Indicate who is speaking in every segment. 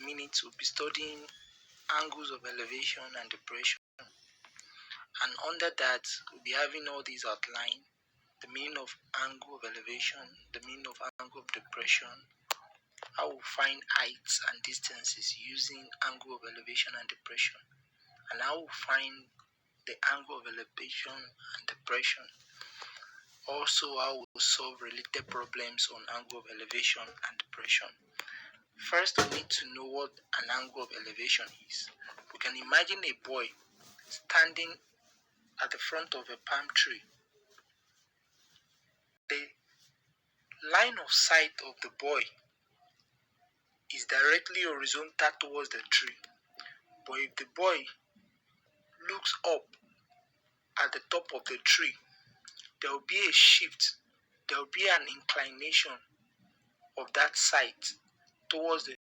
Speaker 1: minutes we'll be studying angles of elevation and depression, and under that we'll be having all these outlined: the meaning of angle of elevation, the meaning of angle of depression, how we find heights and distances using angle of elevation and depression, and how we find the angle of elevation and depression. Also, how we solve related problems on angle of elevation and depression. First, we need to know what an angle of elevation is. We can imagine a boy standing at the front of a palm tree. The line of sight of the boy is directly horizontal towards the tree. But if the boy looks up at the top of the tree, there will be a shift, there will be an inclination of that sight towards the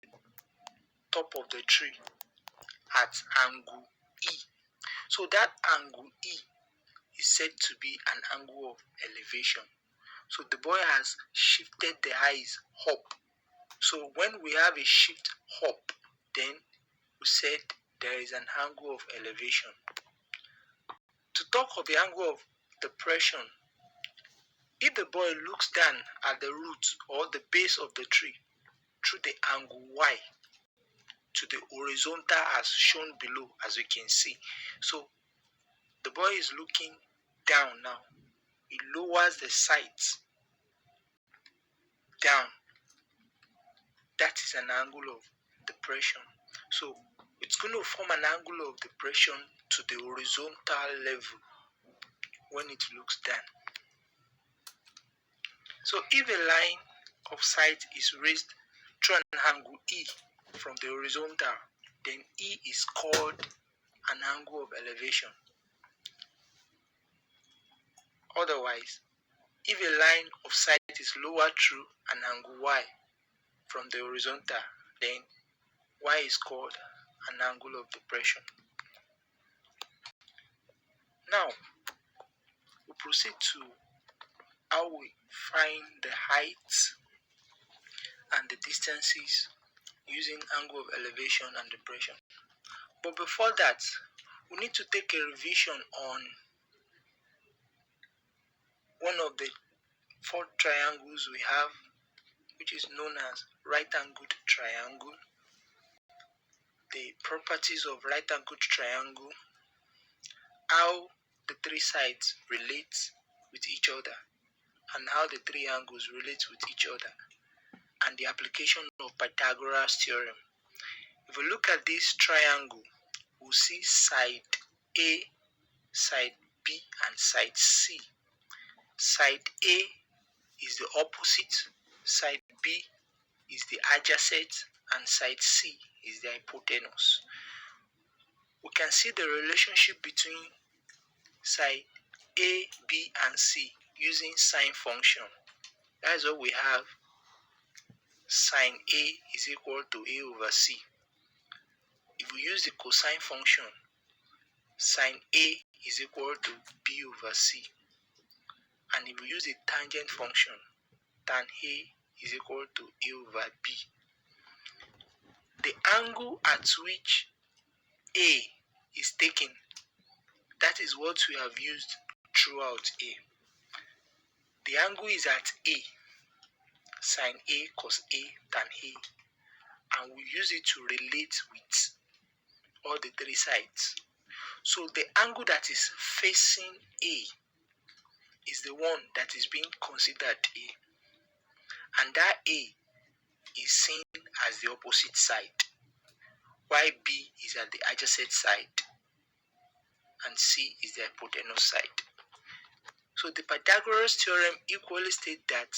Speaker 1: top of the tree at angle E. So that angle E is said to be an angle of elevation. So the boy has shifted the eyes up. So when we have a shift up, then we said there is an angle of elevation. To talk of the angle of depression, if the boy looks down at the root or the base of the tree through the angle Y to the horizontal as shown below, as you can see. So the boy is looking down now. It lowers the sight down. That is an angle of depression. So it's going to form an angle of depression to the horizontal level when it looks down. So if a line of sight is raised through an angle E from the horizontal, then E is called an angle of elevation. Otherwise, if a line of sight is lowered through an angle Y from the horizontal, then Y is called an angle of depression. Now, we proceed to how we find the heights and the distances using angle of elevation and depression. But before that, we need to take a revision on one of the four triangles we have, which is known as right-angled triangle, the properties of right-angled triangle, how the three sides relate with each other, and how the three angles relate with each other, and the application of Pythagoras theorem. If we look at this triangle, we'll see side A, side B, and side C. Side A is the opposite, side B is the adjacent, and side C is the hypotenuse. We can see the relationship between side A, B, and C using sine function. That is what we have. Sine A is equal to A over C. If we use the cosine function, sine A is equal to B over C. And if we use the tangent function, tan A is equal to A over B. The angle at which A is taken, that is what we have used throughout A. The angle is at A, sine A cos A tan A, and we use it to relate with all the three sides. So the angle that is facing A is the one that is being considered A, and that A is seen as the opposite side, while B is at the adjacent side and C is the hypotenuse side. So the Pythagoras theorem equally states that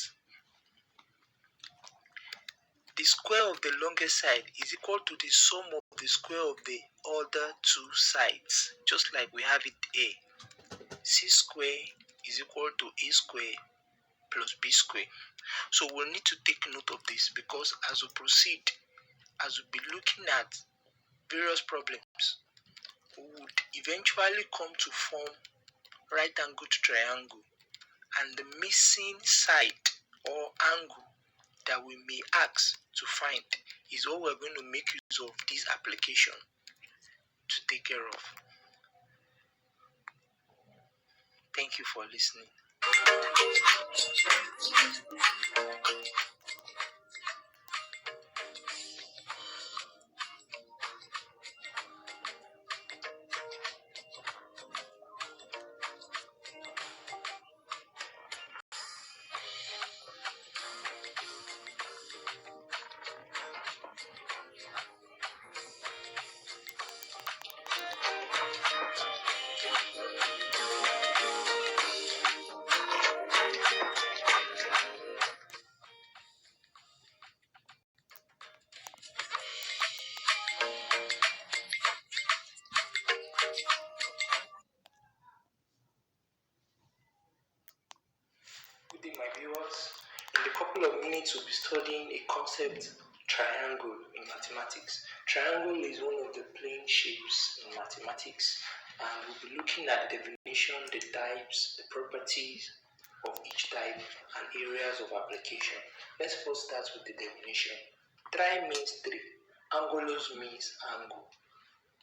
Speaker 1: the square of the longest side is equal to the sum of the square of the other two sides, just like we have it A. C square is equal to A square plus B square. So we'll need to take note of this, because as we proceed, as we'll be looking at various problems, we would eventually come to form right-angled triangle, and the missing side or angle that we may ask to find is what we're going to make of this application to take care of. Thank you for listening. Good day, my viewers. In a couple of minutes, we'll be studying a concept, triangle, in mathematics. Triangle is one of the plane shapes in mathematics, and we'll be looking at the definition, the types, the properties of each type, and areas of application. Let's first start with the definition. Tri means three. Angulos means angle.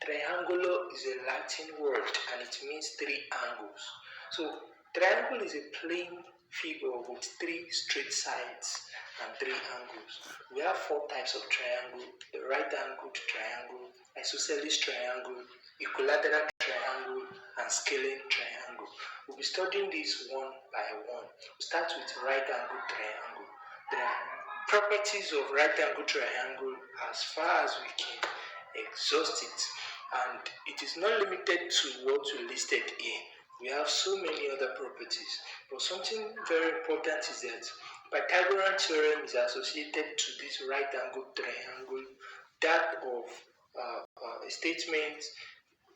Speaker 1: Triangulo is a Latin word and it means three angles. So triangle is a plane figure with three straight sides and three angles. We have four types of triangle: the right angled triangle, isosceles triangle, equilateral triangle, and scaling triangle. We'll be studying this one by one. We'll start with right angled triangle. The properties of right angled triangle, as far as we can exhaust it, and it is not limited to what we listed here. We have so many other properties, but something very important is that Pythagorean theorem is associated to this right angled triangle, that of a statement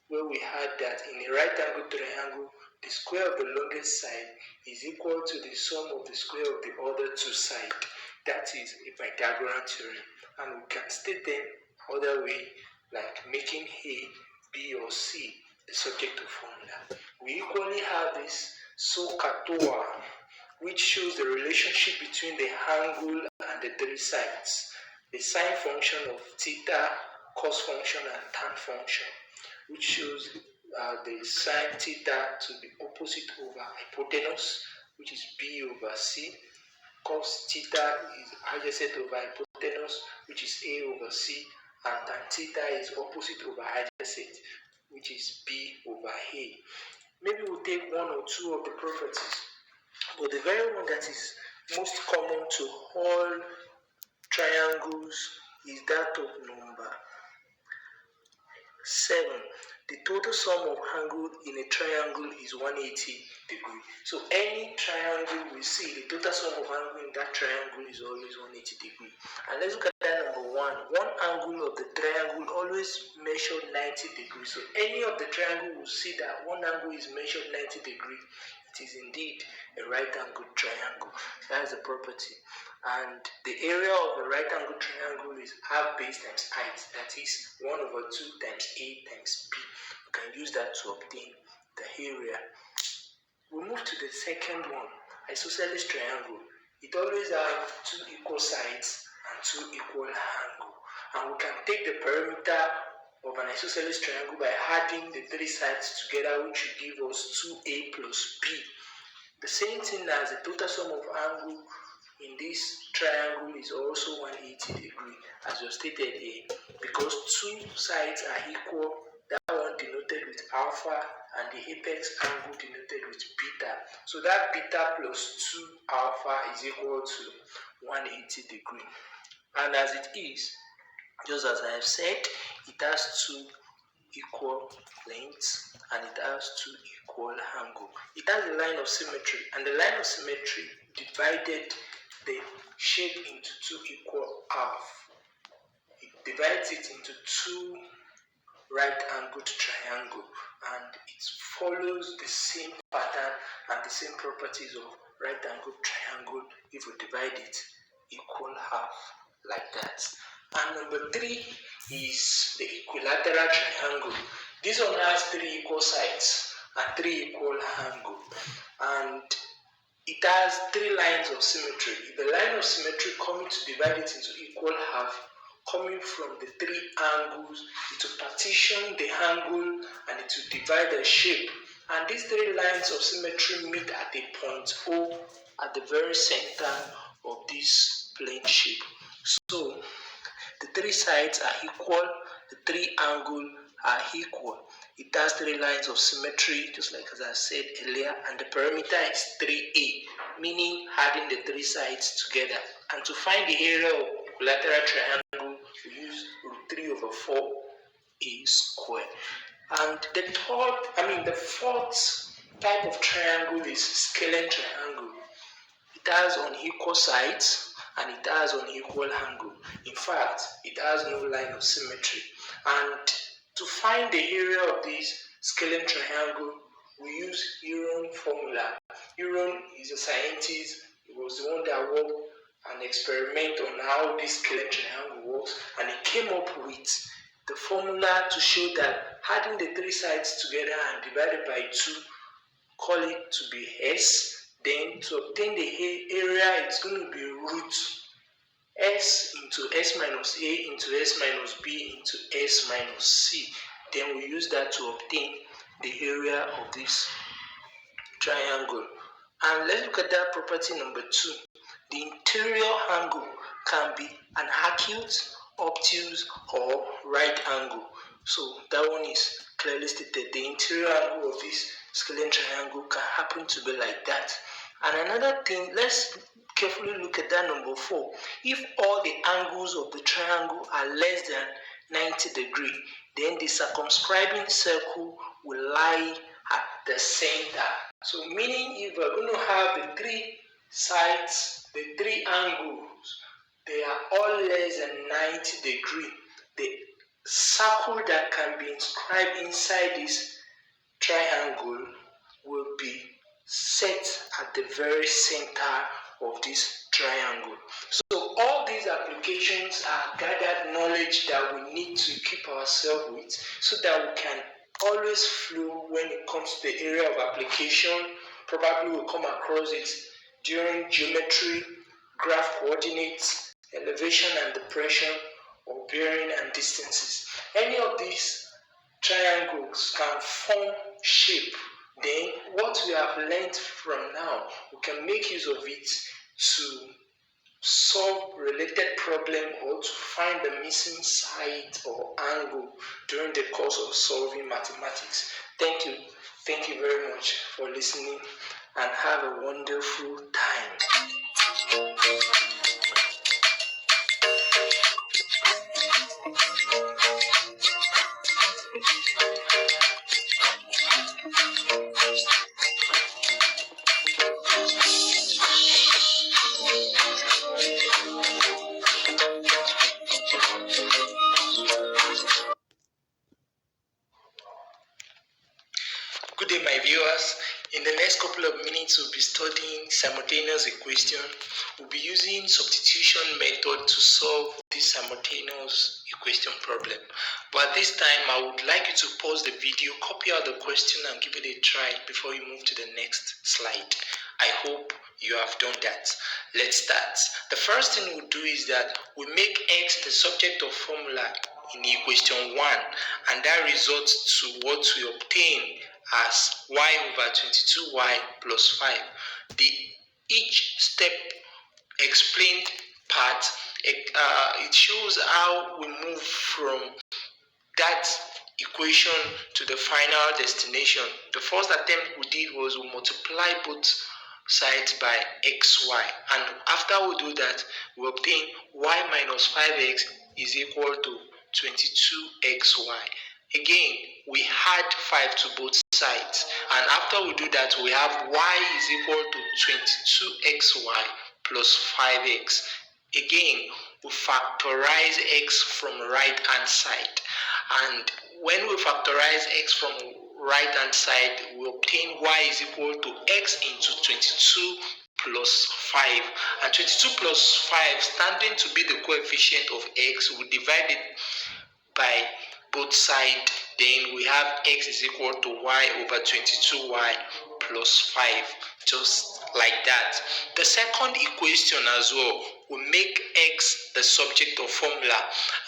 Speaker 1: where we had that in a right angled triangle, the square of the longest side is equal to the sum of the square of the other two sides. That is a Pythagorean theorem, and we can state them other way, like making A, B, or C the subject of formula. We equally have this SOHCAHTOA, which shows the relationship between the angle and the three sides, the sine function of theta, cos function, and tan function, which shows the sine theta to be opposite over hypotenuse, which is B over C. Cos theta is adjacent over hypotenuse, which is A over C, and tan theta is opposite over adjacent, which is B over A. Maybe we'll take one or two of the properties, but the very one that is most common to all triangles is that of number 7. The total sum of angle in a triangle is 180 degrees. So any triangle we see, the total sum of angle in that triangle is always 180 degrees. And let's look at that number 1. One angle of the triangle always measured 90 degrees. So any of the triangle will see that one angle is measured 90 degrees. It is indeed a right angled triangle. That's the property. And the area of a right angled triangle is half base times height. That is 1 over 2 times A times B. You can use that to obtain the area. We move to the second one, isosceles triangle. It always has two equal sides and two equal angles. And we can take the perimeter of an isosceles triangle by adding the three sides together, which will give us 2A plus B. The same thing as the total sum of angle in this triangle is also 180 degrees, as was stated here, because two sides are equal. That one denoted with alpha and the apex angle denoted with beta. So that beta plus 2 alpha is equal to 180 degrees. And as it is, just as I have said, it has two equal lengths and it has two equal angles. It has a line of symmetry, and the line of symmetry divided the shape into two equal halves. It divides it into two right-angled triangle, and it follows the same pattern and the same properties of right-angled triangle if we divide it equal half like that. And number 3 is the equilateral triangle. This one has 3 equal sides and 3 equal angles, and it has 3 lines of symmetry. If the line of symmetry coming to divide it into equal half, coming from the three angles. It will partition the angle and it will divide the shape. And these three lines of symmetry meet at a point O at the very center of this plane shape. So the three sides are equal, the three angles are equal. It has three lines of symmetry, just like as I said earlier, and the perimeter is 3a, meaning adding the three sides together. And to find the area of equilateral triangle, we use √3/4a squared. And the fourth type of triangle is scalene triangle. It has unequal sides and it has unequal angle. In fact, it has no line of symmetry. And to find the area of this scalene triangle, we use Theorem formula. Theorem is a scientist. He was the one that worked an experiment on how this scalene triangle works, and he came up with the formula to show that adding the three sides together and divided by 2, call it to be S. Then to obtain the area, it's going to be root S into S minus A into S minus B into S minus C. Then we use that to obtain the area of this triangle. And let's look at that property number 2. The interior angle can be an acute, obtuse, or right angle. So that one is clearly stated. The interior angle of this scalene triangle can happen to be like that. And another thing, let's carefully look at that number 4. If all the angles of the triangle are less than 90 degrees, then the circumscribing circle will lie at the center. So meaning if we're going to have the three sides, the three angles, they are all less than 90 degrees, the circle that can be inscribed inside this triangle will be set at the very center of this triangle. So all these applications are gathered knowledge that we need to keep ourselves with, so that we can always flow when it comes to the area of application. Probably we'll come across it during geometry, graph coordinates, elevation and depression, or bearing and distances. Any of these triangles can form shape. Then what we have learned from now, we can make use of it to solve related problem or to find the missing side or angle during the course of solving mathematics. Thank you. Thank you very much for listening, and have a wonderful time. Good day, my viewers. In the next couple of minutes, we'll be studying simultaneous equation. We'll be using substitution method to solve this simultaneous equation problem. But at this time, I would like you to pause the video, copy out the question, and give it a try before you move to the next slide. I hope you have done that. Let's start. The first thing we'll do is that we make x the subject of formula in equation 1, and that results to what we obtain as y over 22y plus 5. Each step explained part, it shows how we move from that equation to the final destination. The first attempt we did was we multiply both sides by xy, and after we do that, we obtain y minus 5x is equal to 22xy. Again, we add 5 to both sides, and after we do that, we have y is equal to 22xy plus 5x. Again, we factorize x from right hand side, and when we factorize x from right hand side, we obtain y is equal to x into 22 plus 5, and 22 plus 5 standing to be the coefficient of x, we divide it by both sides. Then we have x is equal to y over 22y plus 5, just like that. The second equation as well, we make x the subject of formula,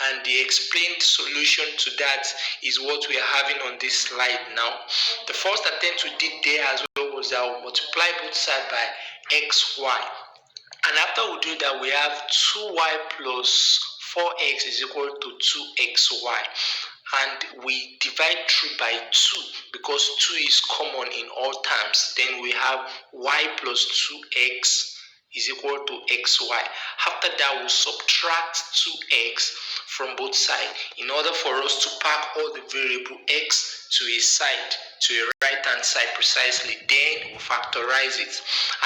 Speaker 1: and the explained solution to that is what we are having on this slide now. The first attempt we did there as well was that we multiply both sides by xy. And after we do that, we have 2y plus 4x is equal to 2xy. And we divide through by 2 because 2 is common in all terms. Then we have y plus 2x is equal to xy. After that, we'll subtract 2x from both sides in order for us to pack all the variable x to a side, to a right hand side precisely. Then we factorize it,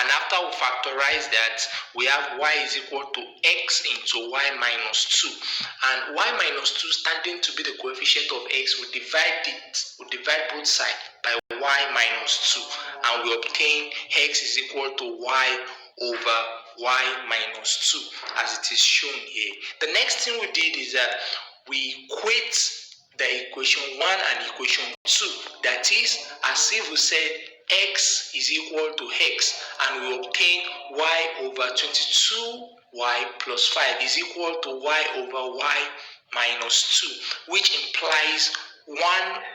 Speaker 1: and after we factorize that, we have y is equal to x into y minus 2, and y minus 2 standing to be the coefficient of x, we divide both sides by y minus 2, and we obtain x is equal to y over y minus 2 as it is shown here. The next thing we did is that we equate the equation 1 and equation 2. That is, as if we said x is equal to x, and we obtain y over 22y plus 5 is equal to y over y minus 2, which implies 1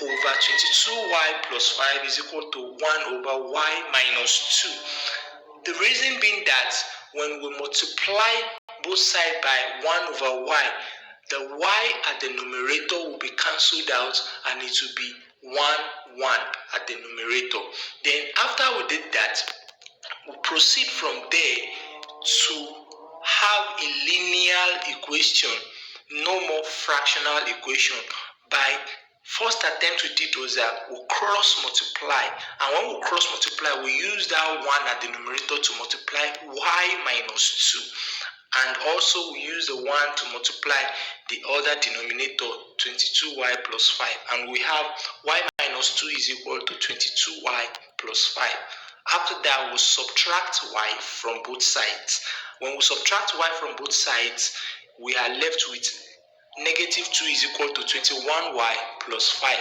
Speaker 1: over 22y plus 5 is equal to 1 over y minus 2. The reason being that when we multiply both sides by 1 over y, the y at the numerator will be cancelled out and it will be 1, 1 at the numerator. Then after we did that, we proceed from there to have a linear equation, no more fractional equation. By first attempt we did was that we cross multiply, and when we cross multiply, we use that 1 at the numerator to multiply y minus 2, and also we use the 1 to multiply the other denominator, 22y plus 5, and we have y minus 2 is equal to 22y plus 5. After that, we subtract y from both sides. When we subtract y from both sides, we are left with negative 2 is equal to 21y plus 5.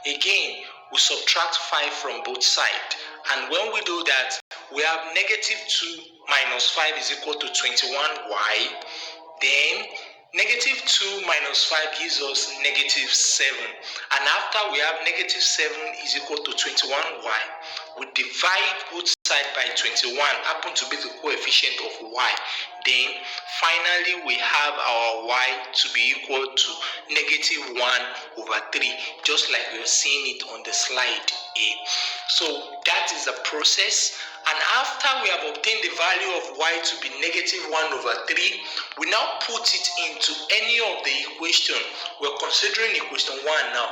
Speaker 1: Again, we subtract 5 from both sides, and when we do that, we have negative 2 minus 5 is equal to 21y. Then negative 2 minus 5 gives us negative 7, and after we have negative 7 is equal to 21y, we divide both sides by 21, happen to be the coefficient of y. Then finally we have our y to be equal to negative 1 over 3, just like we are seeing it on the slide A. So that is the process. And after we have obtained the value of y to be negative 1 over 3, we now put it into any of the equation. We're considering equation 1 now.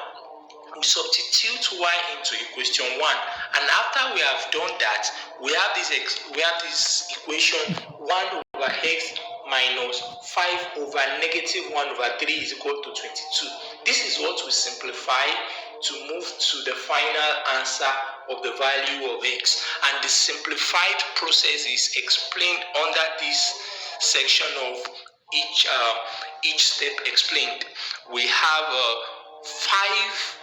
Speaker 1: We substitute y into equation 1, and after we have done that, we have this equation 1 over x minus 5 over negative 1 over 3 is equal to 22. This is what we simplify to move to the final answer of the value of x, and the simplified process is explained under this section of each step explained. We have 5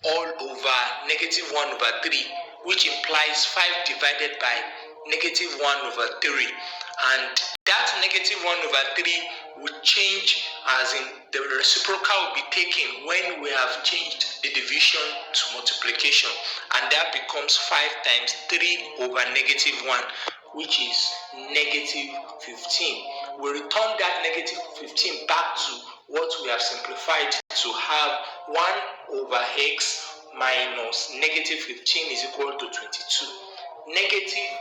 Speaker 1: all over negative 1 over 3, which implies 5 divided by negative 1 over 3, and that negative 1 over 3 will change, as in the reciprocal will be taken when we have changed the division to multiplication, and that becomes 5 times 3 over negative 1, which is negative 15. We return that negative 15 back to what we have simplified to have 1 over x minus negative 15 is equal to 22. Negative,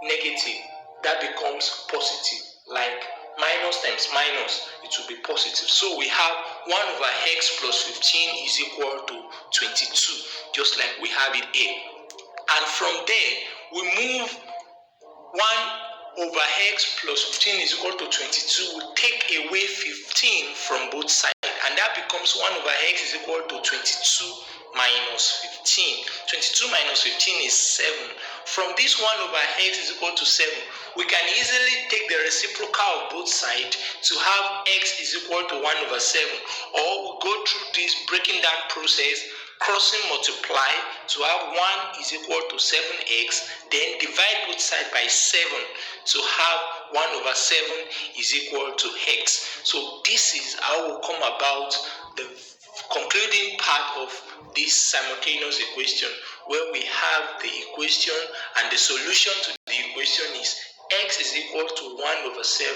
Speaker 1: negative, that becomes positive. Like minus times minus, it will be positive. So we have 1 over x plus 15 is equal to 22, just like we have it here. And from there, we move 1 over x plus 15 is equal to 22. We take away 15 from both sides, and that becomes 1 over x is equal to 22 minus 15. 22 minus 15 is 7. From this 1 over x is equal to 7, we can easily take the reciprocal of both sides to have x is equal to 1 over 7, or we'll go through this breaking down process, crossing multiply to have 1 is equal to 7x, then divide both sides by 7 to have 1 over 7 is equal to x. So this is how we come about the concluding part of this simultaneous equation, where we have the equation and the solution to the equation is x is equal to 1 over 7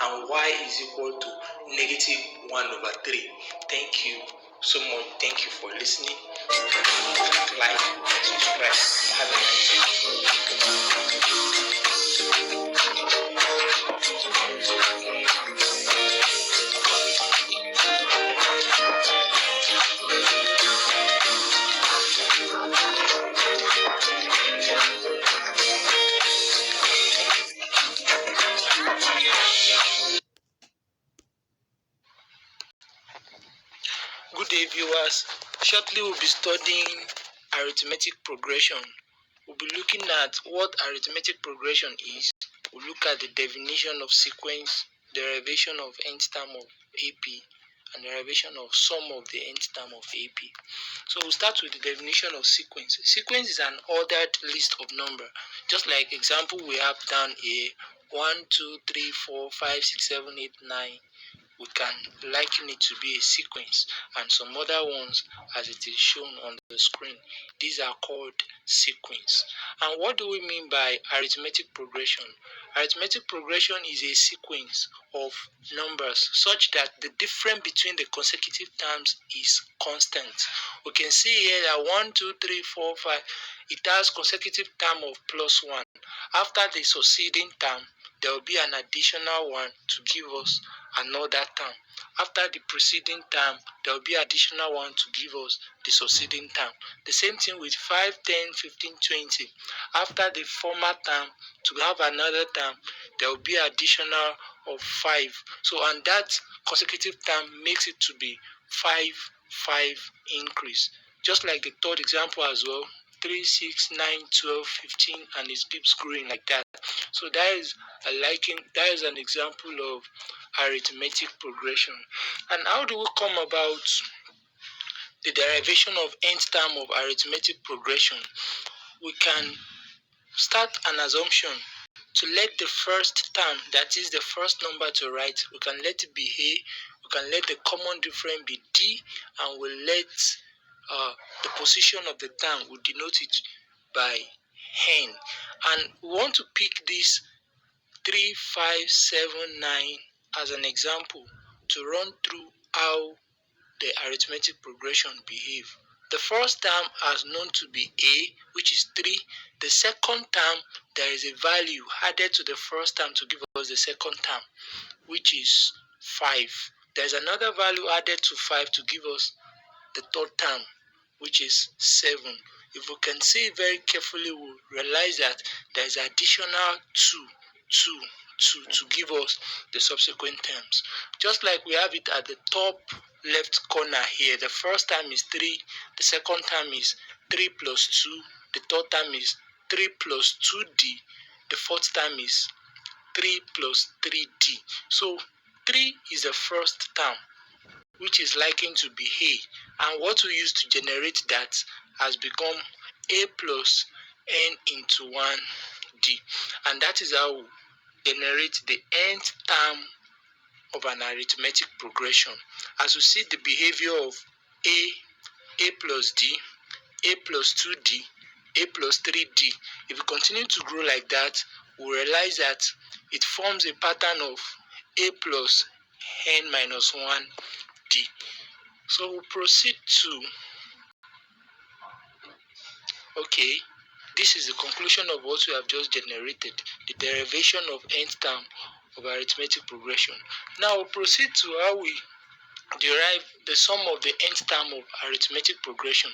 Speaker 1: and y is equal to negative 1 over 3. Thank you so much. Thank you for listening. Like, subscribe. Have a Good day, viewers. Shortly we'll be studying arithmetic progression. We'll be looking at what arithmetic progression is. We'll look at the definition of sequence, derivation of nth term of AP, and derivation of sum of the nth term of AP. So we'll start with the definition of sequence. Sequence is an ordered list of number. Just like example we have down here, 1, 2, 3, 4, 5, 6, 7, 8, 9. We can liken it to be a sequence, and some other ones as it is shown on the screen. These are called sequence. And what do we mean by arithmetic progression? Arithmetic progression is a sequence of numbers such that the difference between the consecutive terms is constant. We can see here that 1, 2, 3, 4, 5, it has consecutive term of plus 1. After the succeeding term, there will be an additional one to give us another term. After the preceding term, there will be additional one to give us the succeeding term. The same thing with 5, 10, 15, 20. After the former term, to have another term, there will be additional of 5. So, and that consecutive term makes it to be 5, 5 increase. Just like the third example as well, 3, 6, 9, 12, 15, and it keeps growing like that. So that is an example of arithmetic progression. And how do we come about the derivation of nth term of arithmetic progression? We can start an assumption to let the first term, that is the first number to write, we can let it be A, we can let the common difference be D, and we'll let the position of the term, we'll denote it by n. And we want to pick this 3, 5, 7, 9 as an example to run through how the arithmetic progression behave. The first term is known to be A, which is 3. The second term, there is a value added to the first term to give us the second term, which is 5. There's another value added to 5 to give us the third term, which is 7. If we can see very carefully, we'll realize that there's additional 2 to give us the subsequent terms. Just like we have it at the top left corner here, the first term is 3, the second term is 3 plus 2, the third term is 3 plus 2d, the fourth term is 3 plus 3d. So 3 is the first term, which is likely to be A, and what we use to generate that has become A plus n into 1d, and that is how we generate the nth term of an arithmetic progression. As you see the behavior of A plus D, A plus 2D, A plus 3D, if we continue to grow like that, we realize that it forms a pattern of A plus n minus 1D. So we'll proceed to, this is the conclusion of what we have just generated, the derivation of nth term of arithmetic progression. Now we'll proceed to how we derive the sum of the nth term of arithmetic progression.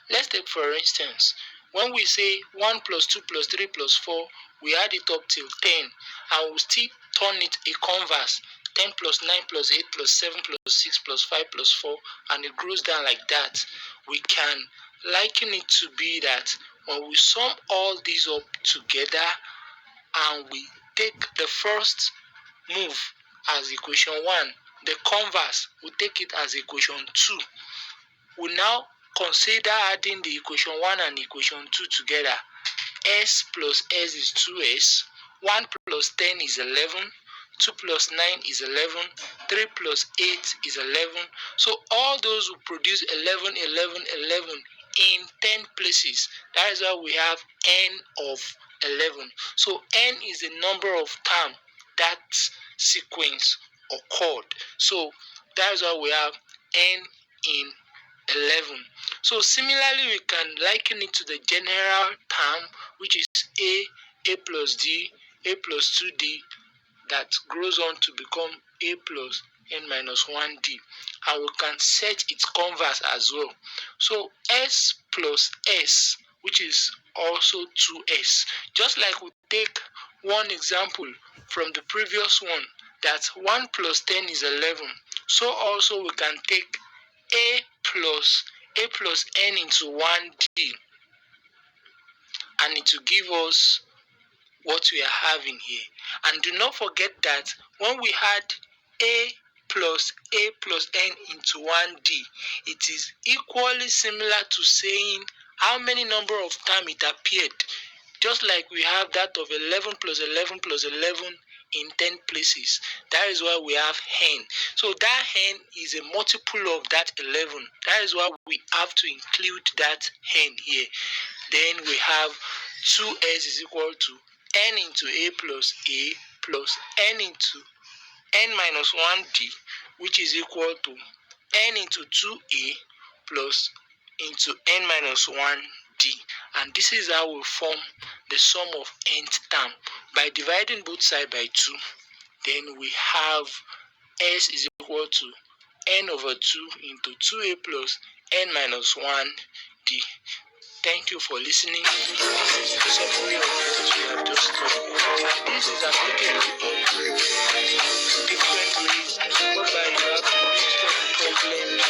Speaker 1: Let's take for instance, when we say 1 plus 2 plus 3 plus 4, we add it up till 10, and we'll still turn it a converse, 10 plus 9 plus 8 plus 7 plus 6 plus 5 plus 4, and it grows down like that. We can liken it to be that when we sum all these up together and we take the first move as equation 1, the converse, we take it as equation 2. We now consider adding the equation 1 and equation 2 together. S plus S is 2S. 1 plus 10 is 11, 2 plus 9 is 11, 3 plus 8 is 11. So all those will produce 11, 11, 11 in 10 places. That is why we have n of 11. So n is the number of times that sequence occurred. So that is why we have n in 11. So similarly, we can liken it to the general term, which is a plus d, a plus 2d, that grows on to become a plus n minus 1d, and we can set its converse as well. So s plus s, which is also 2s, just like we take one example from the previous one, that 1 plus 10 is 11, so also we can take a plus n into 1d, and it will give us what we are having here. And do not forget that when we had a plus n into 1d, it is equally similar to saying how many number of times it appeared, just like we have that of 11 plus 11 plus 11 in 10 places. That is why we have n. So that n is a multiple of that 11. That is why we have to include that n here. Then we have 2s is equal to n into a plus n into n minus 1d, which is equal to n into 2a plus into n minus 1d. And this is how we form the sum of nth term. By dividing both sides by 2, then we have s is equal to n over 2 into 2a plus n minus 1d. Thank you for listening. This is the summary of what we have just studied. And this is applicable in different ways, whereby you have a list of problems,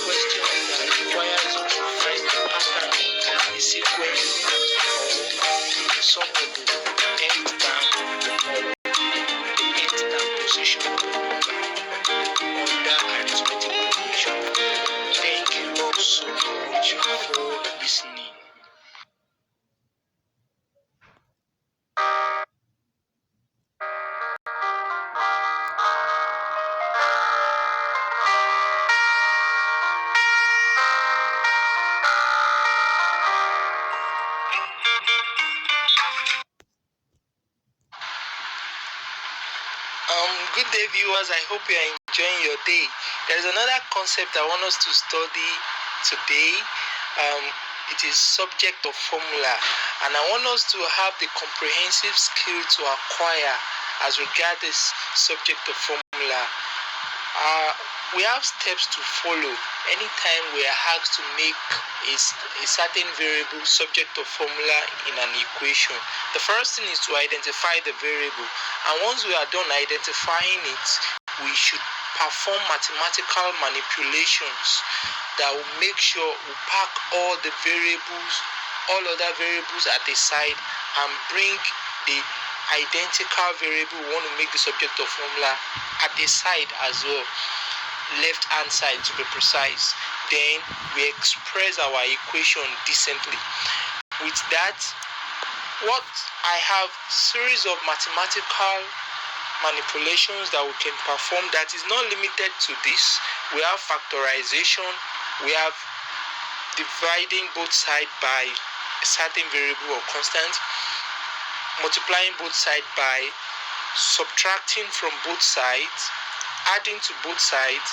Speaker 1: questions that requires you to find the pattern, a sequence, or the sum of the nth term, or the nth term position of the number under arithmetic operation. Thank you so much for listening. Good day, viewers. I hope you are enjoying your day. There is another concept I want us to study today. It is subject of formula, and I want us to have the comprehensive skill to acquire as regards this subject of formula. We have steps to follow anytime we are asked to make a certain variable subject of formula in an equation. The first thing is to identify the variable, and once we are done identifying it, we should perform mathematical manipulations that will make sure we pack all the variables, all other variables at the side, and bring the identical variable we want to make the subject of formula at the side as well, left hand side to be precise. Then we express our equation decently. With that, what I have series of mathematical manipulations that we can perform that is not limited to this. We have factorization, we have dividing both sides by a certain variable or constant, multiplying both sides by subtracting from both sides, adding to both sides,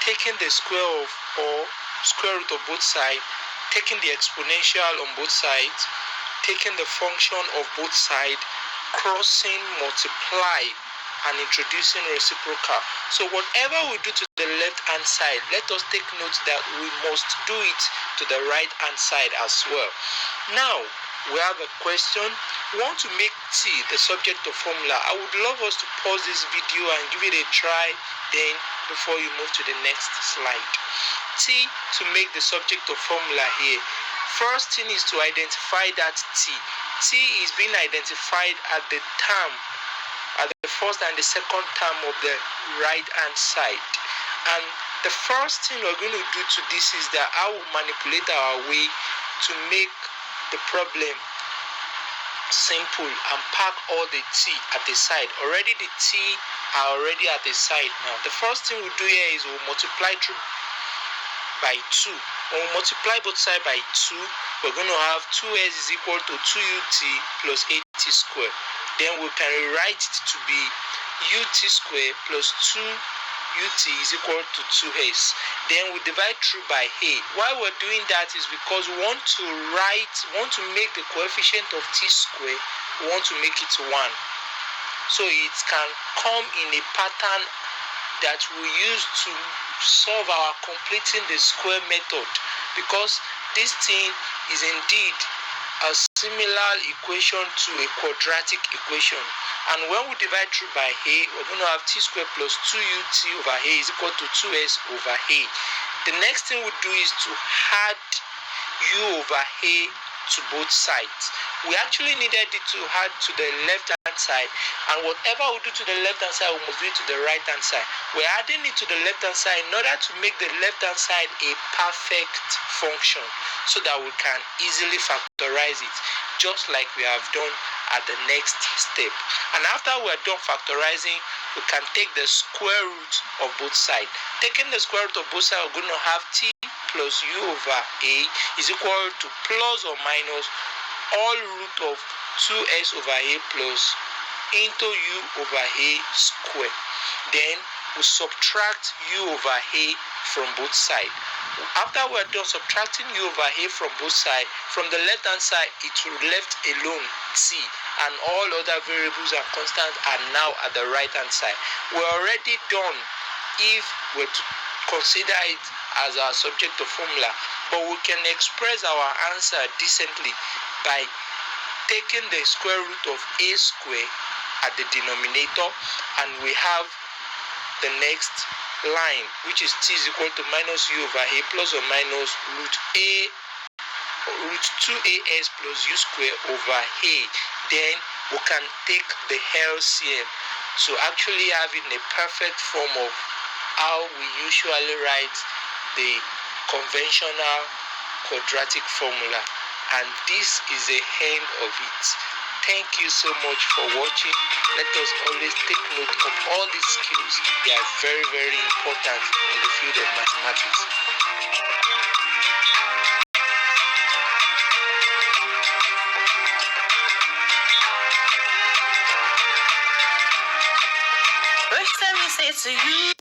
Speaker 1: taking the square of or square root of both sides, taking the exponential on both sides, taking the function of both sides, crossing, multiply, and introducing reciprocal. So whatever we do to the left hand side, let us take note that we must do it to the right hand side as well. Now we have a question. We want to make t the subject of formula. I would love us to pause this video and give it a try, then before you move to the next slide. T to make the subject of formula here. First thing is to identify that t. T is being identified at the term, at the first and the second term of the right hand side. And the first thing we're going to do to this is that I will manipulate our way to make the problem simple and park all the t at the side. Already the t are already at the side now. The first thing we do here is we'll multiply through by 2. When we multiply both sides by 2, we're going to have 2s is equal to 2ut plus 8t squared. Then we can rewrite it to be ut squared plus 2ut is equal to 2s. Then we divide through by a. Why we're doing that is because we want to make the coefficient of t squared, we want to make it 1. So it can come in a pattern that we use to solve our completing the square method, because this thing is indeed a similar equation to a quadratic equation. And when we divide through by a, we're going to have t squared plus 2ut over a is equal to 2s over a. The next thing we do is to add u over a to both sides. We actually needed it to add to the left hand side, and whatever we do to the left hand side, we must do it to the right hand side. We're adding it to the left hand side in order to make the left hand side a perfect function, so that we can easily factorize it, just like we have done at the next step. And after we're done factorizing, we can take the square root of both sides. Taking the square root of both sides, we're going to have t plus u over a is equal to plus or minus all root of 2s over a plus into u over a square. Then we subtract u over a from both sides. After we're done subtracting u over a from both sides, from the left hand side it will be left alone t, and all other variables and constants are now at the right hand side. We're already done if we're to consider it as our subject of formula, but we can express our answer decently by taking the square root of a square at the denominator, and we have the next line, which is t is equal to minus u over a plus or minus root 2as plus u square over a. Then we can take the LCM to actually having a perfect form of how we usually write the conventional quadratic formula. And this is the end of it. Thank you so much for watching. Let us always take note of all these skills. They are very, very important in the field of mathematics. Let me say to you.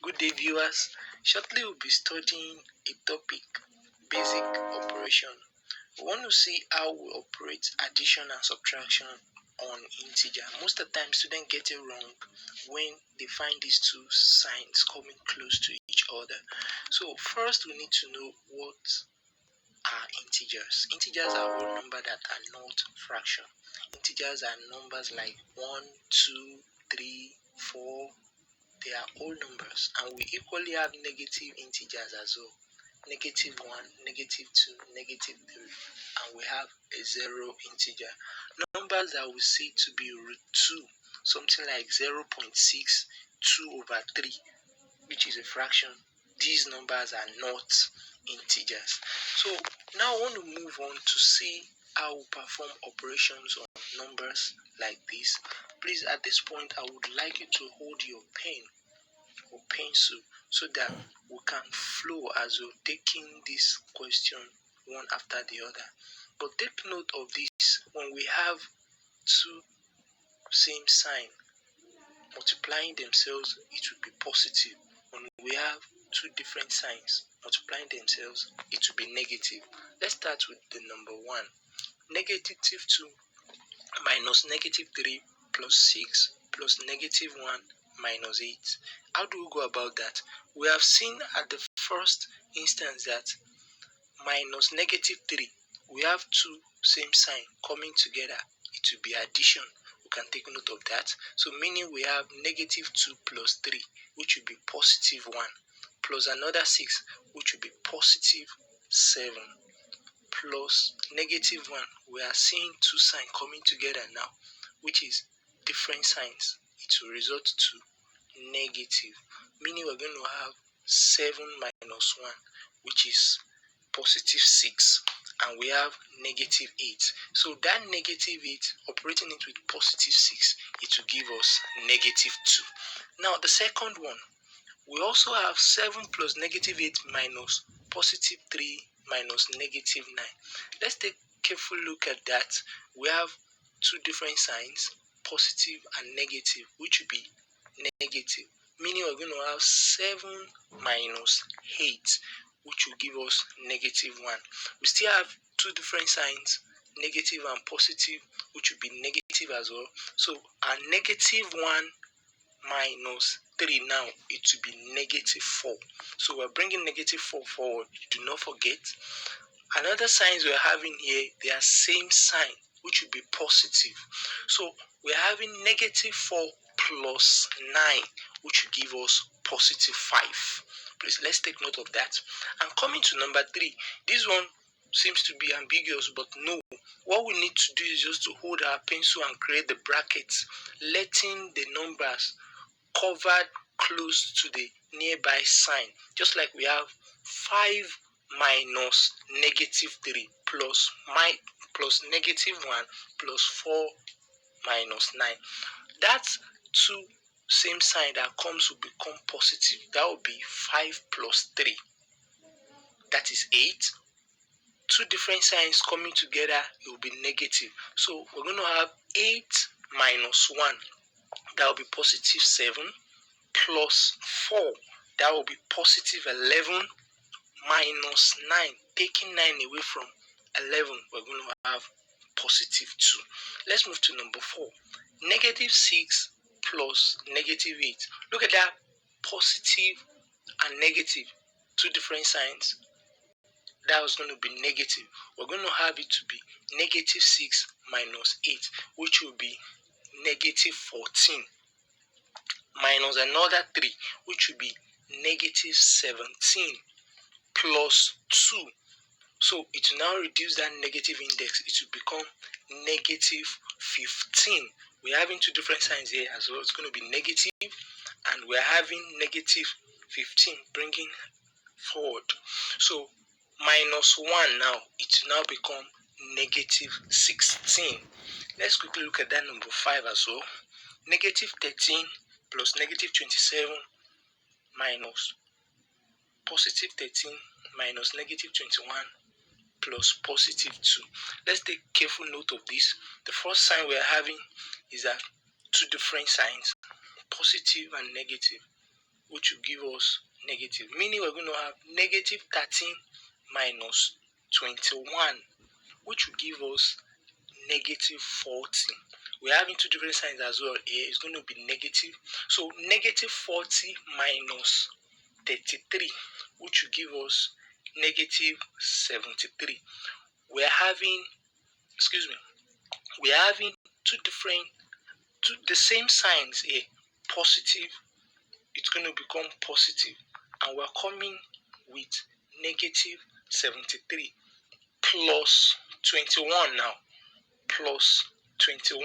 Speaker 1: Good day, viewers. Shortly we'll be studying a topic, basic operation. We want to see how we operate addition and subtraction on integer. Most of the time students get it wrong when they find these two signs coming close to each other. So first we need to know what are integers. Integers are whole numbers that are not fraction. Integers are numbers like 1, 2, 3, 4. They are whole numbers, and we equally have negative integers as well. Negative 1, negative 2, negative 3, and we have a zero integer. Numbers that we see to be root 2, something like 0.62 over 3, which is a fraction. These numbers are not integers. So now I want to move on to see how we perform operations on numbers like this. Please, at this point, I would like you to hold your pen or pencil so that we can flow as we're taking this question one after the other. But take note of this: when we have two same sign multiplying themselves, it will be positive. When we have two different signs multiplying themselves, it will be negative. Let's start with the number 1. Negative 2 minus negative 3 plus 6 plus negative 1 minus 8. How do we go about that? We have seen at the first instance that minus negative 3, we have two same sign coming together. It will be addition. We can take note of that. So meaning we have negative 2 plus 3, which will be positive 1, plus another 6, which will be positive 7, plus negative 1. We are seeing two signs coming together now, which is different signs. It will result to negative, meaning we're going to have 7 minus 1, which is positive 6, and we have negative 8. So that negative 8, operating it with positive 6, it will give us negative 2. Now the second one, we also have 7 plus negative 8 minus positive 3 minus negative 9. Let's take a careful look at that. We have two different signs, positive and negative, which will be negative, meaning we're going to have 7 minus 8, which will give us negative 1. We still have two different signs, negative and positive, which will be negative as well. So our negative 1 minus 3 now, it will be negative 4. So we're bringing negative 4 forward. Do not forget. Another signs we're having here, they are same sign, which will be positive. So we're having negative 4 plus 9, which will give us positive 5. Please, let's take note of that. And coming to number 3, this one seems to be ambiguous, but no. What we need to do is just to hold our pencil and create the brackets, letting the numbers covered close to the nearby sign. Just like we have 5 minus negative 3 plus negative 1 plus 4 minus 9. That's two same sign that comes will become positive. That will be 5 plus 3. That is 8. Two different signs coming together, it will be negative. So we're going to have 8 minus 1. That will be positive 7. Plus 4, that will be positive 11, minus 9, taking 9 away from 11, we're going to have positive 2. Let's move to number 4. Negative 6 plus negative 8. Look at that, positive and negative, two different signs. That was going to be negative. We're going to have it to be negative 6 minus 8, which will be negative 14. Minus another 3, which will be negative 17 plus 2. So it will now reduce that negative index. It will become negative 15. We're having two different signs here as well. It's going to be negative, and we're having negative 15 bringing forward. So minus 1 now, it will now become negative 16. Let's quickly look at that number 5 as well. Negative 13 plus negative 27 minus positive 13 minus negative 21 plus positive 2. Let's take careful note of this. The first sign we are having is that two different signs, positive and negative, which will give us negative, meaning we're going to have negative 13 minus 21, which will give us negative 40. We're having two different signs as well. Here is going to be negative. So negative 40 minus 33, which will give us negative 73. We're having the same signs here. Positive, it's going to become positive, and we're coming with negative 73 plus 21 now, plus 21,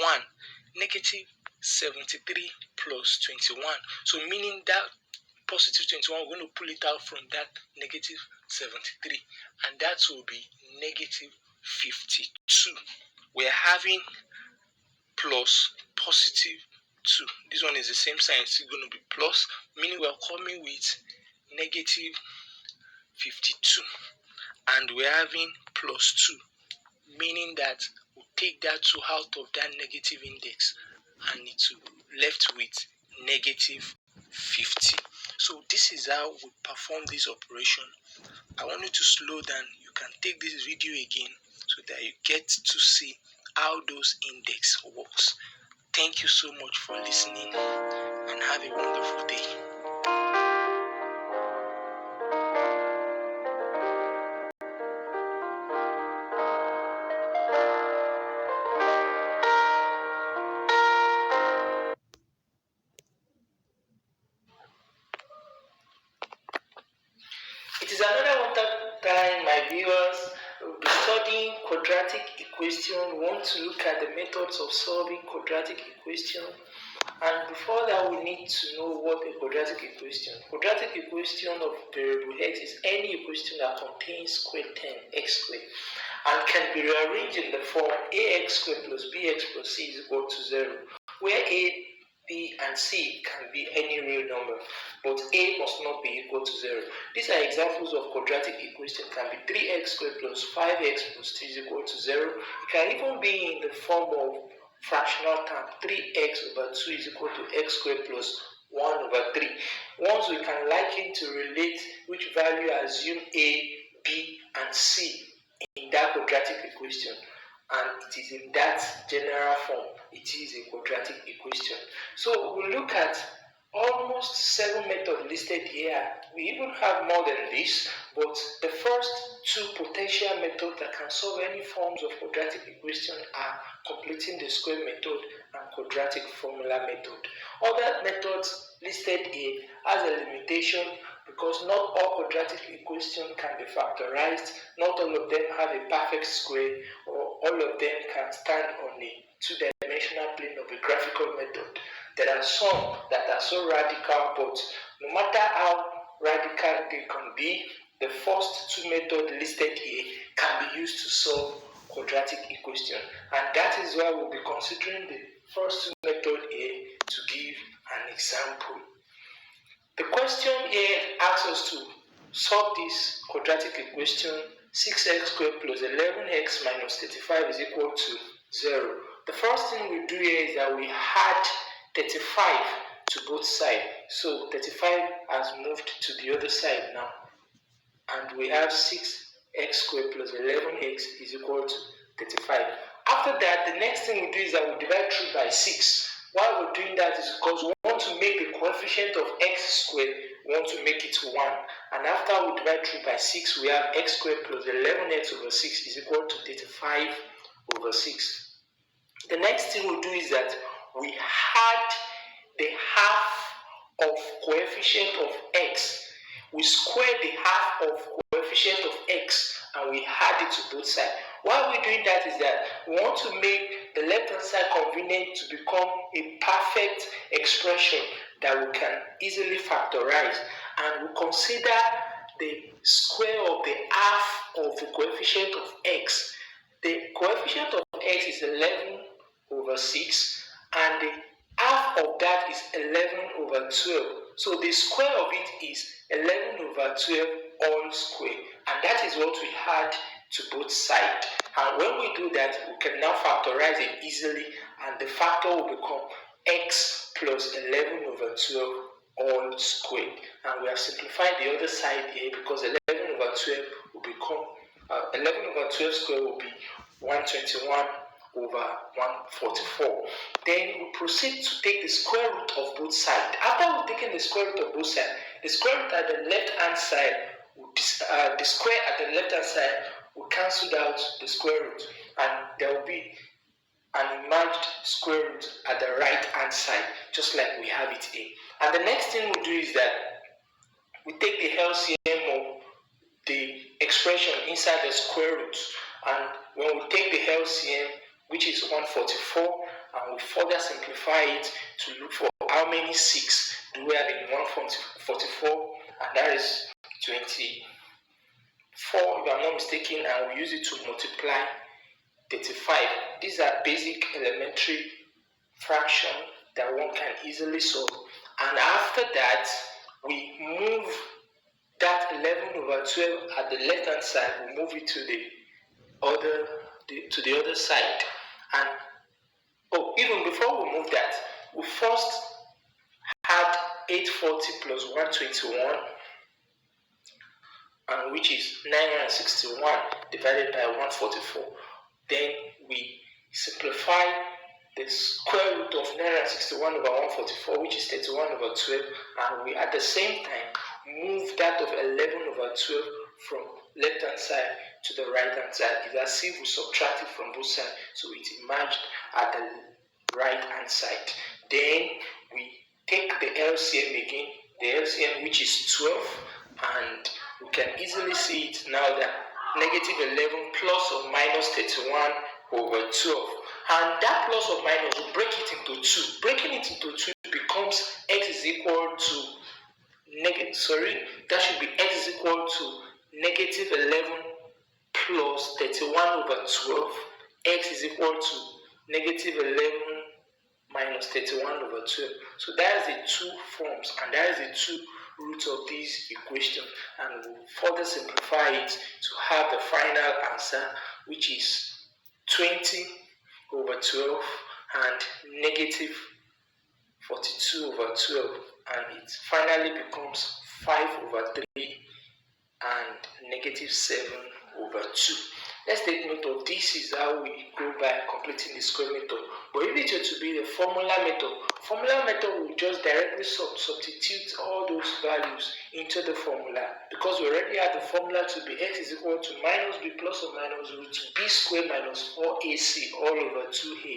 Speaker 1: negative 73 plus 21. So meaning that positive 21, we're going to pull it out from that negative 73, and that will be negative 52. We're having plus positive 2. This one is the same sign, it's still going to be plus, meaning we're coming with negative 52, and we're having plus 2, meaning that we'll take that 2 out of that negative index, and it will be left with negative 50. So this is how we perform this operation. I want you to slow down. You can take this video again so that you get to see how those index works. Thank you so much for listening, and have a wonderful day. It is another wonderful time, my viewers. We'll be studying quadratic equation. We want to look at the methods of solving quadratic equation. And before that, we need to know what a quadratic equation. Quadratic equation of variable x is any equation that contains square term x squared and can be rearranged in the form ax squared plus bx plus c is equal to 0, where a, b, and c can be any real number, but a must not be equal to 0. These are examples of quadratic equation. Can be 3x squared plus 5x plus 2 is equal to 0. It can even be in the form of fractional term 3x over 2 is equal to x squared plus 1 over 3. Once we can liken to relate which value assume a, b, and c in that quadratic equation, and it is in that general form, it is a quadratic equation. So we look at almost 7 methods listed here. We even have more than this, but the first 2 potential methods that can solve any forms of quadratic equation are completing the square method and quadratic formula method. Other methods listed here has a limitation because not all quadratic equations can be factorized, not all of them have a perfect square, or all of them can stand on a 2-dimensional plane of a graphical method. There are some that are so radical, but no matter how radical they can be, the first 2 methods listed here can be used to solve quadratic equation. And that is why we'll be considering the first 2 methods here to give an example. The question here asks us to solve this quadratic equation 6x squared plus 11x minus 35 is equal to 0. The first thing we do here is that we add 35 to both sides. So 35 has moved to the other side now. And we have 6x squared plus 11x is equal to 35. After that, the next thing we do is that we divide through by 6. Why we're doing that is because we want to make the coefficient of x squared, we want to make it 1. And after we divide through by 6, we have x squared plus 11x over 6 is equal to 35 over 6. The next thing we do is that we add the half of coefficient of x. We square the half of coefficient of x and we add it to both sides. Why we're doing that is that we want to make the left-hand side convenient to become a perfect expression that we can easily factorize. And we consider the square of the half of the coefficient of x. The coefficient of x is 11 over 6 and the half of that is 11 over 12. So the square of it is 11 over 12 all square, and that is what we add to both sides. And when we do that, we can now factorize it easily, and the factor will become x plus 11 over 12 all squared. And we have simplified the other side here because 11 over 12 will become 11 over 12 squared will be 121 over 144. Then we proceed to take the square root of both sides. After we've taken the square root of both sides, the square root at the left hand side, the square at the left hand side will cancel out the square root, and there will be an emerged square root at the right hand side, just like we have it here. And the next thing we do is that we take the LCM of the expression inside the square root, and when we take the LCM, which is 144, and we further simplify it to look for how many 6 do we have in 144, and that is 24 if I'm not mistaken, and we use it to multiply 35. These are basic elementary fractions that one can easily solve. And after that, we move that 11 over 12 at the left hand side, we move it to the other side. And even before we move that, we first add 840 plus 121, and which is 961 divided by 144. Then we simplify the square root of 961 over 144, which is 31 over 12, and we at the same time move that of 11 over 12 from left hand side to the right hand side. It's as if we subtract it from both sides, so it emerged at the right hand side. Then we take the LCM again, the LCM which is 12, and we can easily see it now that negative 11 plus or minus 31 over 12. And that plus or minus, will break it into 2. Breaking it into 2 becomes x is equal to that should be x is equal to negative 11 plus 31 over 12. X is equal to negative 11 minus 31 over 12. So that is the two forms, and that is the two roots of this equation, and we'll further simplify it to have the final answer, which is 20 over 12 and negative 42 over 12, and it finally becomes 5 over 3 and negative 7 over 2. Let's take note of this is how we go by completing the square method. But if it were to be the formula method will just directly substitute all those values into the formula, because we already have the formula to be x is equal to minus b plus or minus root b squared minus 4ac all over 2a.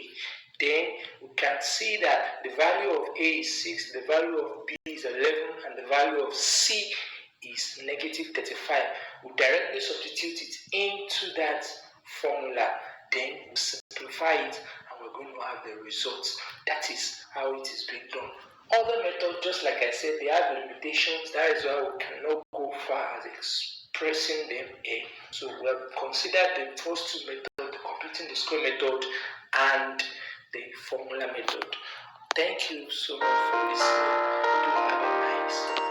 Speaker 1: Then we can see that the value of a is 6, the value of b is 11, and the value of c is negative 35. We directly substitute it into that formula. Then we simplify it, and we're going to have the results. That is how it is being done. Other methods, just like I said, they have limitations. That is why we cannot go far as expressing them here. So we have considered the first two methods, the completing the square method and the formula method. Thank you so much for listening. Do have a nice day.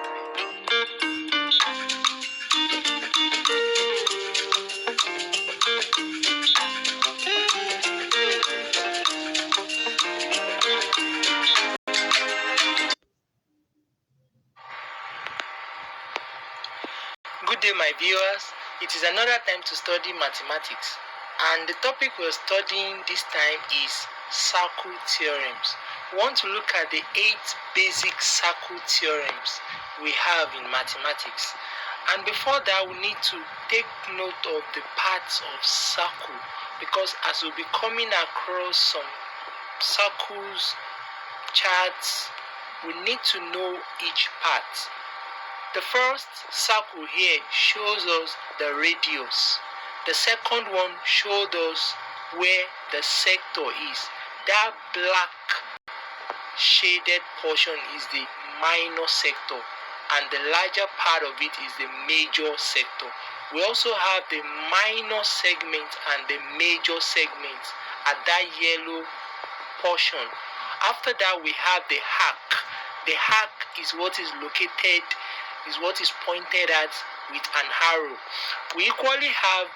Speaker 1: Good day, my viewers. It is another time to study mathematics, and the topic we're studying this time is circle theorems. We want to look at the 8 basic circle theorems we have in mathematics. And before that, we need to take note of the parts of circle, because as we'll be coming across some circles, charts, we need to know each part. The first circle here shows us the radius. The second one shows us where the sector is. That black shaded portion is the minor sector, and the larger part of it is the major sector. We also have the minor segment and the major segment at that yellow portion. After that, we have the arc. The arc is what is located, is what is pointed at with an arrow. We equally have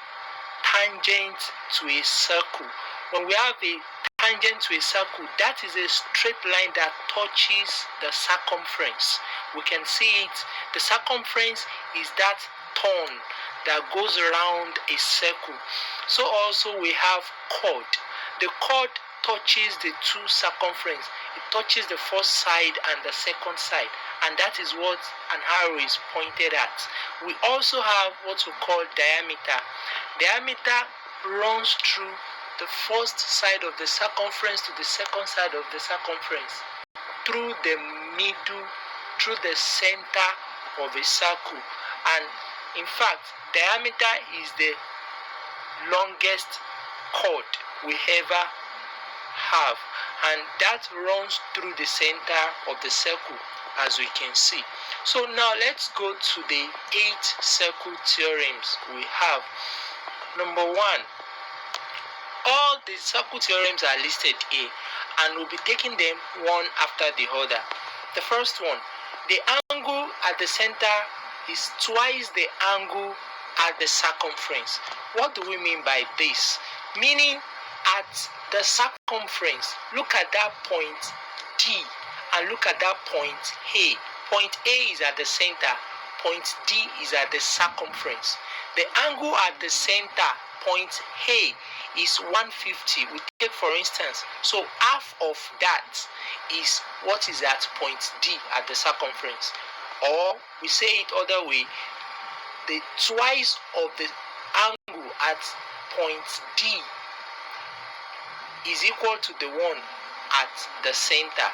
Speaker 1: tangent to a circle. When we have a tangent to a circle, that is a straight line that touches the circumference. We can see it. The circumference is that turn that goes around a circle. So also we have chord. The chord touches the two circumference. It touches the first side and the second side, and that is what an arrow is pointed at. We also have what we call diameter. Diameter runs through the first side of the circumference to the second side of the circumference, through the middle, through the center of a circle. And in fact, diameter is the longest chord we ever have, and that runs through the center of the circle, as we can see. So now let's go to the 8 circle theorems we have. Number 1, all the circle theorems are listed here, and we'll be taking them one after the other. The first one, the angle at the center is twice the angle at the circumference. What do we mean by this? Meaning, at the circumference, look at that point D and look at that point A. Point A is at the center, point D is at the circumference. The angle at the center, point A, is 150. We take for instance, so half of that is what is at point D at the circumference. Or we say it other way, the twice of the angle at point D is equal to the one at the center.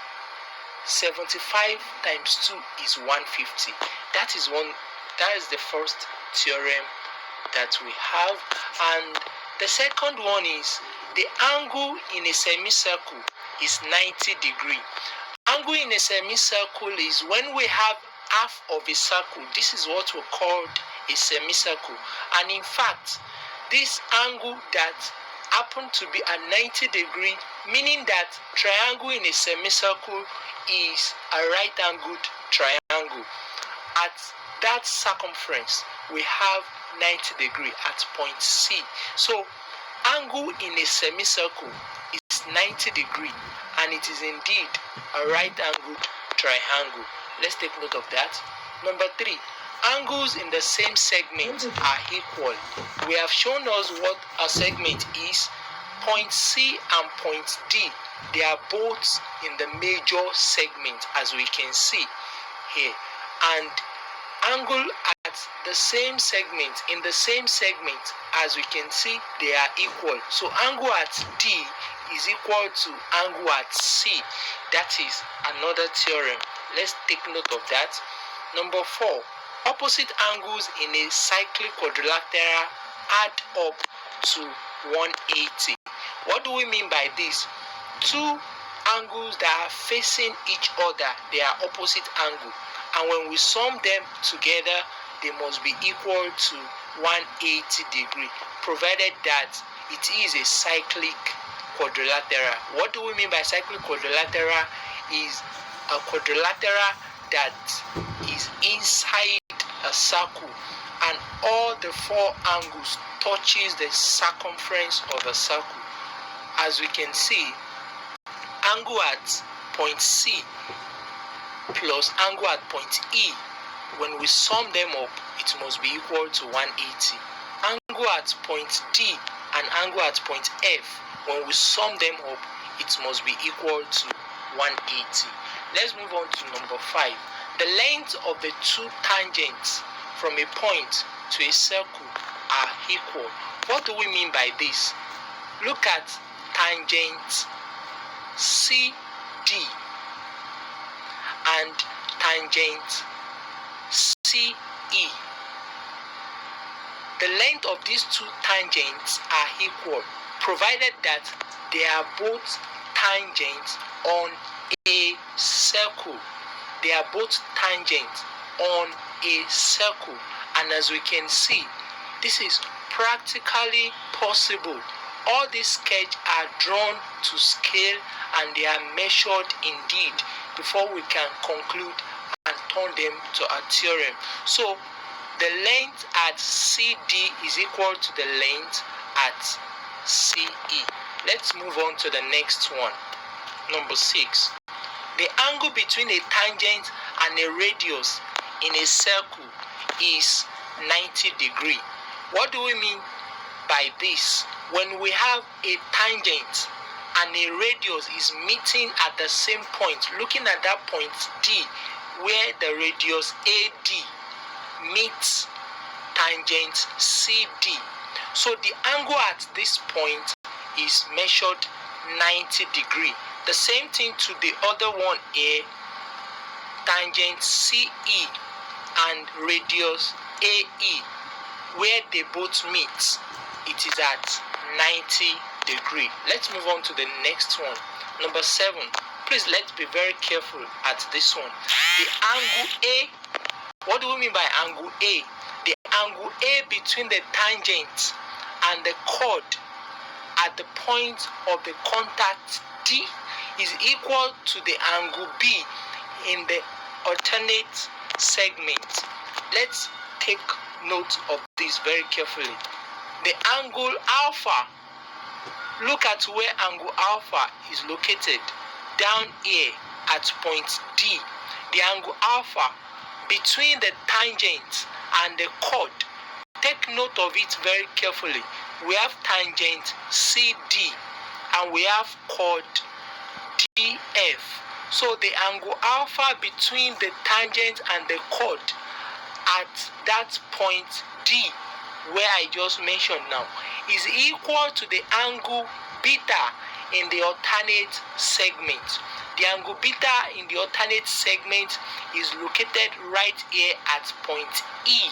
Speaker 1: 75 times 2 is 150. That is the first theorem that we have. And The second one is the angle in a semicircle is 90 degrees. Angle in a semicircle is when we have half of a circle. This is what we call a semicircle. And in fact, this angle that happen to be at 90 degrees, meaning that triangle in a semicircle is a right angled triangle. At that circumference, we have 90 degrees at point C. So angle in a semicircle is 90 degrees, and it is indeed a right angled triangle. Let's take note of that. Number 3, angles in the same segment are equal. We have shown us what a segment is. Point C and point D, they are both in the major segment, as we can see here. And angle at the same segment, in the same segment, as we can see, they are equal. So angle at D is equal to angle at C. That is another theorem. Let's take note of that. Number 4, opposite angles in a cyclic quadrilateral add up to 180. What do we mean by this? Two angles that are facing each other, they are opposite angle, and when we sum them together, they must be equal to 180 degrees, provided that it is a cyclic quadrilateral. What do we mean by cyclic quadrilateral? Is a quadrilateral that is inside a circle, and all the 4 angles touches the circumference of the circle. As we can see, angle at point C plus angle at point E, when we sum them up, it must be equal to 180. Angle at point D and angle at point F, when we sum them up, it must be equal to 180. Let's move on to number 5. The length of the 2 tangents from a point to a circle are equal. What do we mean by this? Look at tangent CD and tangent CE. The length of these 2 tangents are equal, provided that they are both tangents on a circle. They are both tangents on a circle, and as we can see, this is practically possible. All these sketches are drawn to scale, and they are measured indeed before we can conclude and turn them to a theorem. So the length at CD is equal to the length at CE. Let's move on to the next one. Number 6. The angle between a tangent and a radius in a circle is 90 degrees. What do we mean by this? When we have a tangent and a radius is meeting at the same point, looking at that point D, where the radius AD meets tangent CD. So the angle at this point is measured 90 degrees. The same thing to the other one here, tangent CE and radius AE, where they both meet, it is at 90 degrees. Let's move on to the next one. Number 7. Please let's be very careful at this one. The angle A. What do we mean by angle A? The angle A between the tangent and the chord at the point of the contact D is equal to the angle B in the alternate segment. Let's take note of this very carefully. The angle alpha, look at where angle alpha is located, down here at point D. The angle alpha between the tangent and the chord, take note of it very carefully. We have tangent CD and we have chord DF. So the angle alpha between the tangent and the chord at that point D, where I just mentioned now, is equal to the angle beta in the alternate segment. The angle beta in the alternate segment is located right here at point E.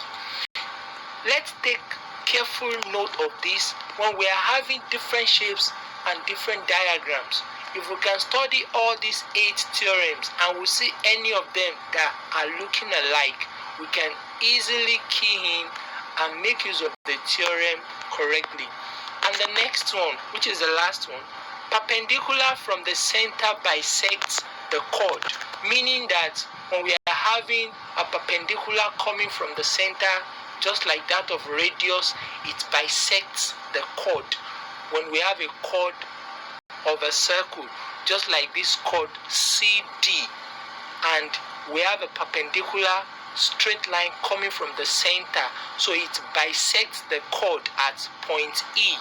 Speaker 1: Let's take careful note of this when we are having different shapes and different diagrams. If we can study all these 8 theorems and we see any of them that are looking alike, we can easily key in and make use of the theorem correctly. And the next one, which is the last one, perpendicular from the center bisects the chord, meaning that when we are having a perpendicular coming from the center, just like that of radius, it bisects the chord. When we have a chord of a circle, just like this chord CD, and we have a perpendicular straight line coming from the center, so it bisects the chord at point E,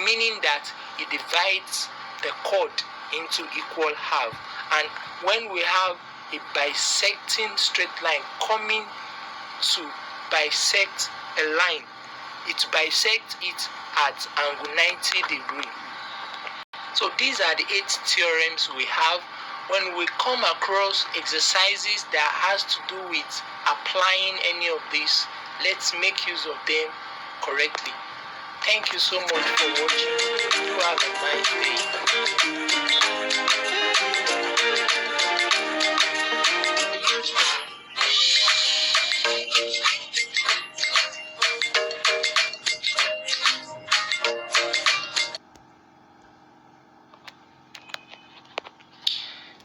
Speaker 1: meaning that it divides the chord into equal half. And when we have a bisecting straight line coming to bisect a line, it bisects it at angle 90 degrees. So these are the 8 theorems we have. When we come across exercises that has to do with applying any of these, let's make use of them correctly. Thank you so much for watching. You have a nice day.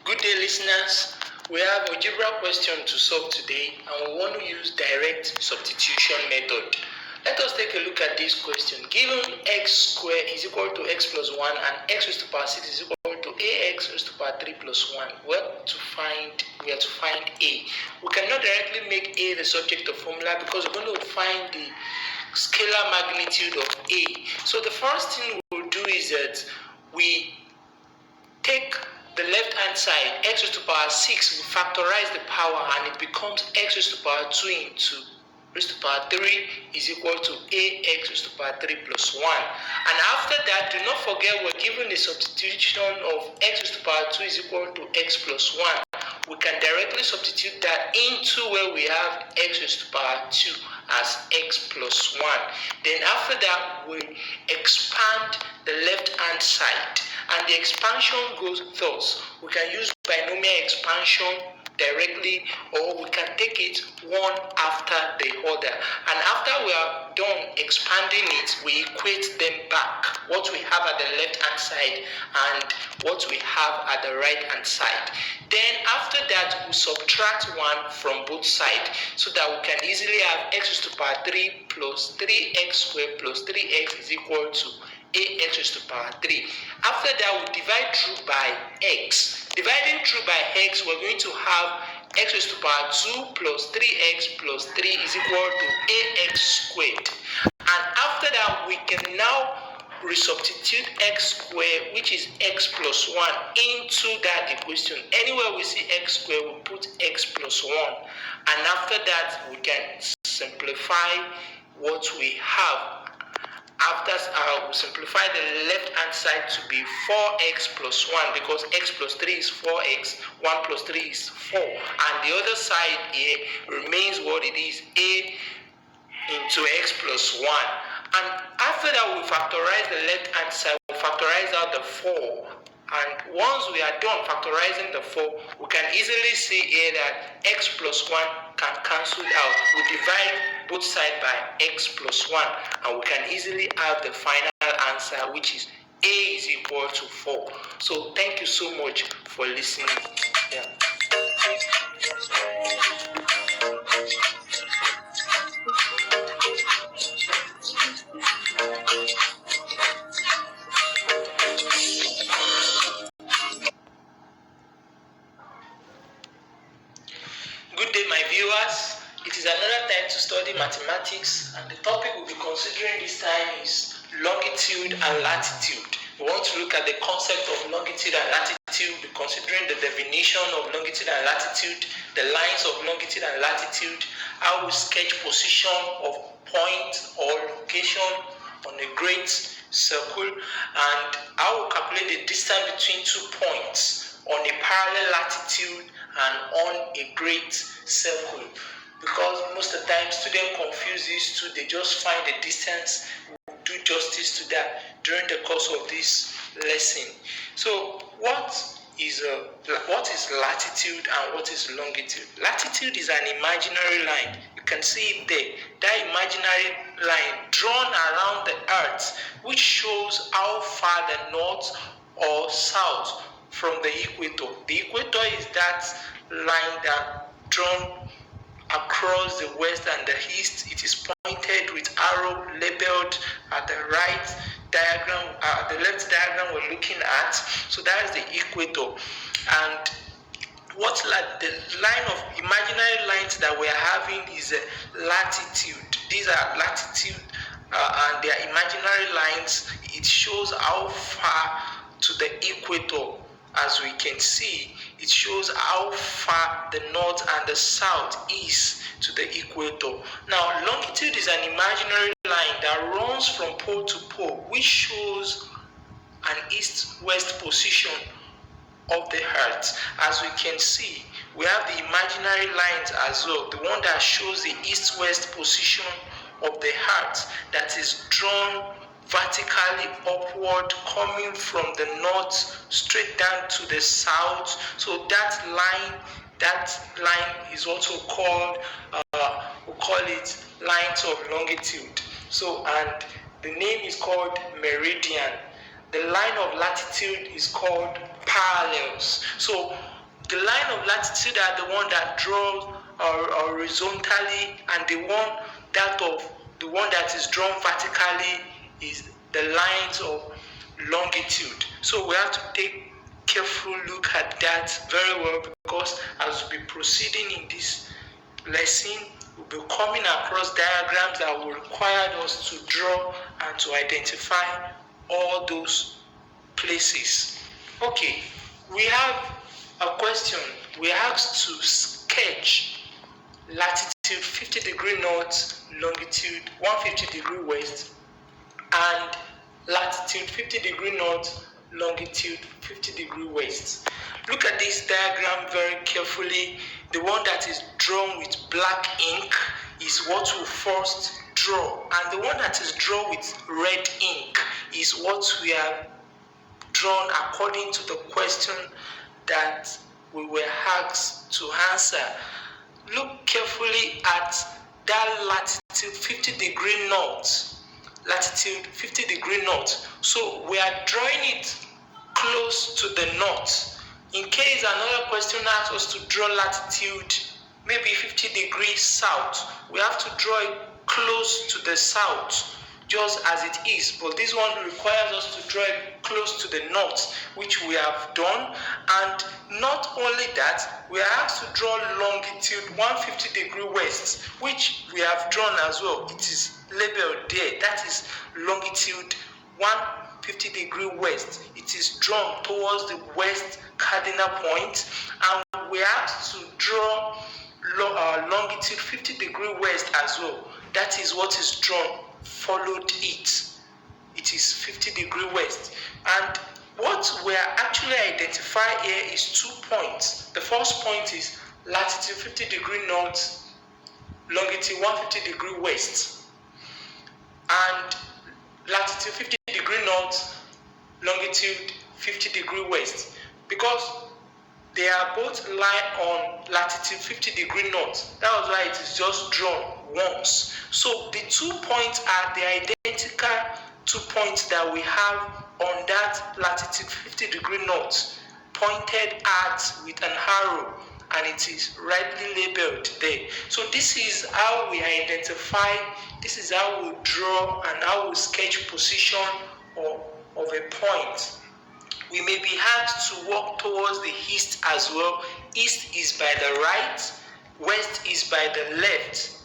Speaker 1: Good day, listeners. We have an algebra question to solve today, and we want to use direct substitution method. Let us take a look at this question. Given x squared is equal to x plus 1 and x raised to the power 6 is equal to ax raised to the power 3 plus 1, we are to find a. We cannot directly make a the subject of formula because we're going to find the scalar magnitude of a. So the first thing we'll do is that we take the left hand side, x raised to the power 6, we factorize the power and it becomes x raised to the power 2 into raised to the power 3 is equal to ax raised to the power 3 plus 1. And after that, do not forget we're given the substitution of x raised to the power 2 is equal to x plus 1. We can directly substitute that into where we have x raised to the power 2 as x plus 1. Then after that, we expand the left hand side. And the expansion goes thus. We can use binomial expansion directly, or we can take it one after the other. And after we are done expanding it, we equate them back, what we have at the left hand side and what we have at the right hand side. Then after that, we subtract 1 from both sides so that we can easily have x raised to the power 3 plus 3x squared plus 3x is equal to ax raised to the power 3. After that, we divide through by x. Dividing through by x, we're going to have x raised to the power 2 plus 3x plus 3 is equal to ax squared. And after that, we can now resubstitute x squared, which is x plus 1, into that equation. Anywhere we see x squared, we put x plus 1. And after that, we can simplify what we have. After we simplify the left hand side to be 4x plus 1 because x plus 3 is 4x, 1 plus 3 is 4. And the other side here remains what it is, a into x plus 1. And after that, we factorize the left hand side, we factorize out the 4. And once we are done factorizing the 4, we can easily see here that x plus 1 can cancel out. We divide both sides by x plus 1 and we can easily have the final answer, which is a is equal to 4. So thank you so much for listening. Yeah. Good day, my viewers. It is another time to study mathematics, and the topic we'll be considering this time is longitude and latitude. We want to look at the concept of longitude and latitude, considering the definition of longitude and latitude, the lines of longitude and latitude, how we sketch position of point or location on a great circle, and how we calculate the distance between 2 points on a parallel latitude and on a great circle. because most of the time students confuse these two. They just find the distance. We'll do justice to that during the course of this lesson. So what is latitude and what is longitude? Latitude is an imaginary line. You can see it there. That imaginary line drawn around the earth, which shows how far the north or south from the equator. The equator is that line that drawn across the west and the east. It is pointed with arrow labeled at the right diagram, the left diagram we're looking at. So that is the equator. And what the line of imaginary lines that we're having is a latitude. These are latitude and they are imaginary lines. It shows how far to the equator. As we can see, it shows how far the north and the south is to the equator. Now, longitude is an imaginary line that runs from pole to pole, which shows an east-west position of the earth. As we can see, we have the imaginary lines as well, the one that shows the east-west position of the earth that is drawn vertically upward, coming from the north straight down to the south. So that line is also called we call it lines of longitude. So, and the name is called meridian. The line of latitude is called parallels. So the line of latitude are the one that draws horizontally, and the one that is drawn vertically is the lines of longitude. So we have to take careful look at that very well, because as we be proceeding in this lesson, we'll be coming across diagrams that will require us to draw and to identify all those places. Okay, we have a question. We asked to sketch latitude 50 degree north, longitude 150 degree west, and latitude 50 degree north, longitude 50 degree west. Look at this diagram very carefully. The one that is drawn with black ink is what we first draw, and the one that is drawn with red ink is what we have drawn according to the question that we were asked to answer. Look carefully at that latitude 50 degree north, latitude 50 degree north. So we are drawing it close to the north. In case another question asks us to draw latitude maybe 50 degrees south, we have to draw it close to the south, just as it is. But this one requires us to draw it close to the north, which we have done. And not only that, we are asked to draw longitude 150 degree west, which we have drawn as well. It is labeled there. That is longitude 150 degree west. It is drawn towards the west cardinal point, and we have to draw longitude 50 degree west as well. That is what is drawn, followed it. It is 50 degree west. And what we are actually identifying here is 2 points. The first point is latitude 50 degree north, longitude 150 degree west, and latitude 50 degree north, longitude 50 degree west, because they are both lie on latitude 50 degree north. That was why it is just drawn once. So the 2 points are the identical 2 points that we have on that latitude 50 degree north, pointed at with an arrow, and it is rightly labeled there. So this is how we identify, this is how we draw and how we sketch position of a point. We may be asked to walk towards the east as well. East is by the right, west is by the left,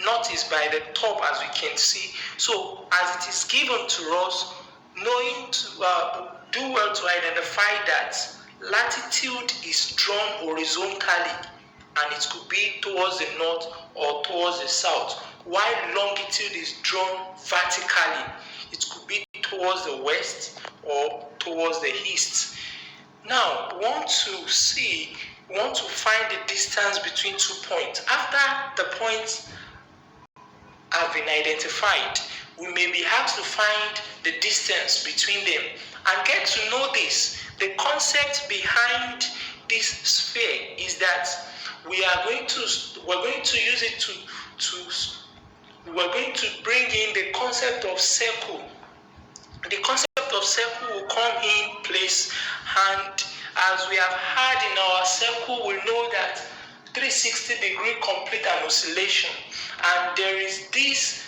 Speaker 1: north is by the top, as we can see. So as it is given to us, knowing to do well to identify that latitude is drawn horizontally, and it could be towards the north or towards the south, while longitude is drawn vertically. It could be towards the west or towards the east. Now, we want to find the distance between 2 points. After the points have been identified, we may be asked to find the distance between them and get to know this. The concept behind this sphere is that we're going to use it we're going to bring in the concept of circle. The concept of circle will come in place, and as we have had in our circle, we know that 360-degree complete an oscillation, and there is this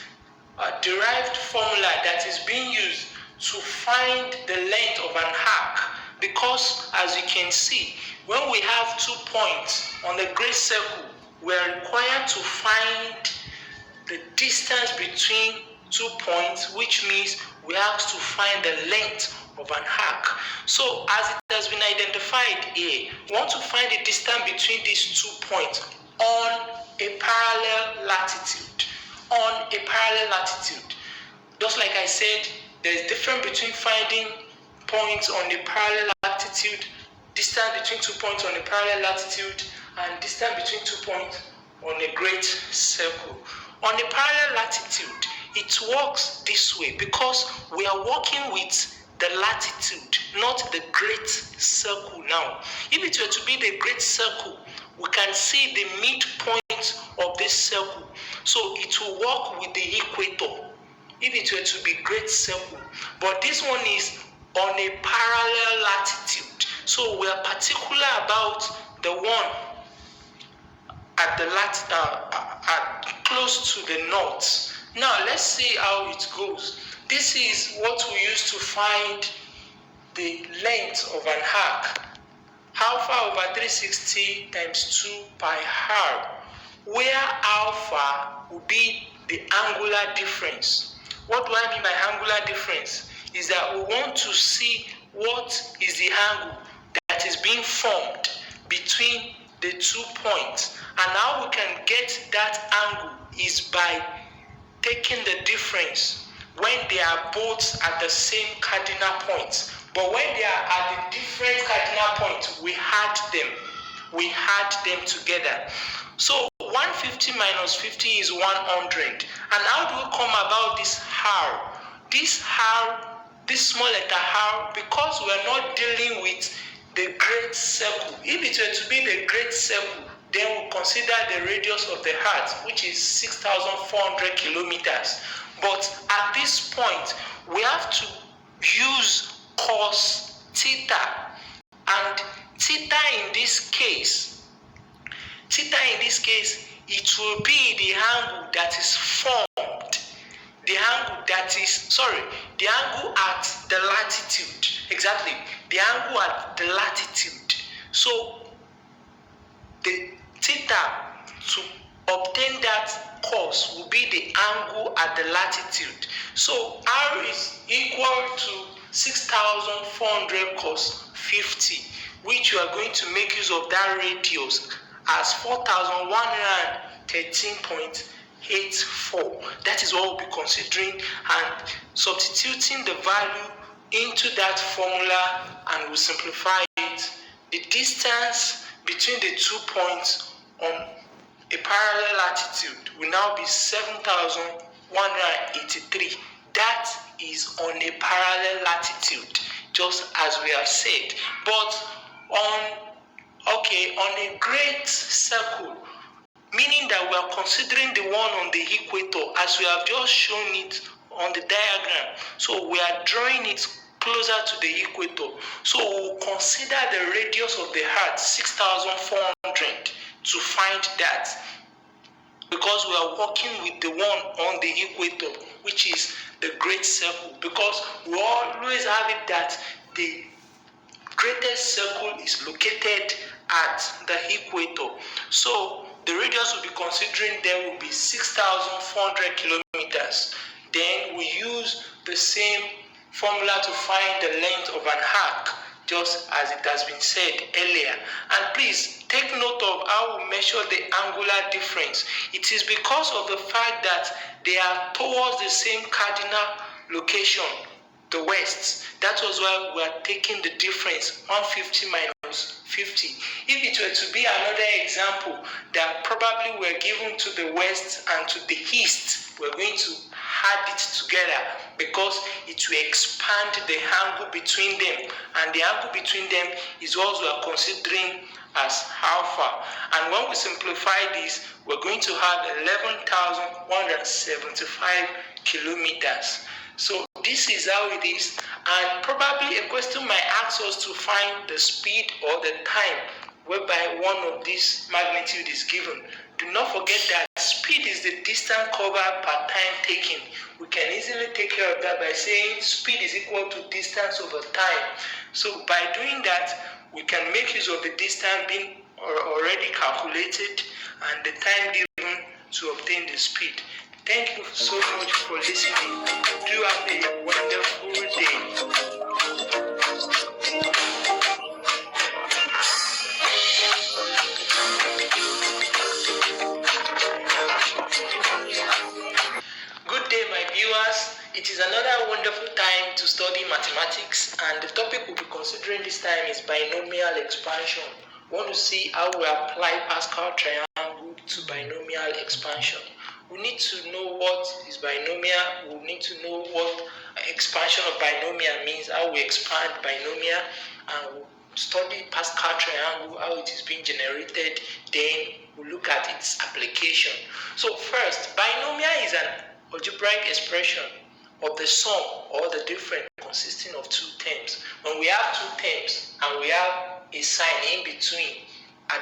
Speaker 1: derived formula that is being used to find the length of an arc, because as you can see, when we have 2 points on the great circle, we are required to find the distance between 2 points, which means we have to find the length of an arc. So as it has been identified here, we want to find the distance between these 2 points on a parallel latitude. On a parallel latitude. Just like I said, there is difference between finding points on a parallel latitude, distance between 2 points on a parallel latitude, and distance between 2 points on a great circle. On a parallel latitude, it works this way because we are working with the latitude, not the great circle now. If it were to be the great circle, we can see the midpoint of this circle. So it will work with the equator if it were to be great circle. But this one is on a parallel latitude. So we are particular about the one at the close to the north. Now let's see how it goes. This is what we use to find the length of an arc. Alpha over 360 times 2 pi r, where alpha will be the angular difference. What do I mean by angular difference? Is that we want to see what is the angle that is being formed between the 2 points, and how we can get that angle is by taking the difference when they are both at the same cardinal point. But when they are at the different cardinal points, we add them together. So 150 minus 50 is 100. And how do we come about this r? This small letter r, because we are not dealing with the great circle. If it were to be the great circle, then we'll consider the radius of the earth, which is 6,400 kilometers. But at this point, we have to use cos theta, and theta in this case, it will be the angle that is formed, the angle at the latitude, exactly, the angle at the latitude. So the theta to obtain that cos will be the angle at the latitude. So r is equal to 6,400 cos 50, which you are going to make use of that radius as 4,113.84. That is what we'll be considering, and substituting the value into that formula, and we'll simplify it. The distance between the 2 points on a parallel latitude will now be 7,183. That is on a parallel latitude, just as we have said. But on a great circle, meaning that we are considering the one on the equator as we have just shown it on the diagram. So we are drawing it closer to the equator. So we'll consider the radius of the earth, 6,400, to find that, because we are working with the one on the equator, which is the great circle, because we always have it that the greatest circle is located at the equator. So the radius we'll be considering there will be 6,400 kilometers. Then we use the same formula to find the length of an arc, just as it has been said earlier. And please take note of how we measure the angular difference. It is because of the fact that they are towards the same cardinal location, the west. That was why we are taking the difference, 150 minus 50. If it were to be another example that probably were given to the west and to the east, we're going to add it together because it will expand the angle between them, and the angle between them is what we are considering as alpha. And when we simplify this, we're going to have 11,175 kilometers. So this is how it is, and probably a question might ask us to find the speed or the time whereby one of these magnitude is given. Do not forget that speed is the distance covered per time taken. We can easily take care of that by saying speed is equal to distance over time. So by doing that, we can make use of the distance being already calculated and the time given to obtain the speed. Thank you so much for listening. Do have a wonderful day. Good day, my viewers. It is another wonderful time to study mathematics, and the topic we'll be considering this time is binomial expansion. We want to see how we apply Pascal triangle to binomial expansion. We need to know what is binomial. We need to know what expansion of binomial means, how we expand binomial, and we'll study Pascal triangle, how it is being generated. Then we'll look at its application. So first, binomial is an algebraic expression of the sum or the difference consisting of two terms. When we have two terms and we have a sign in between,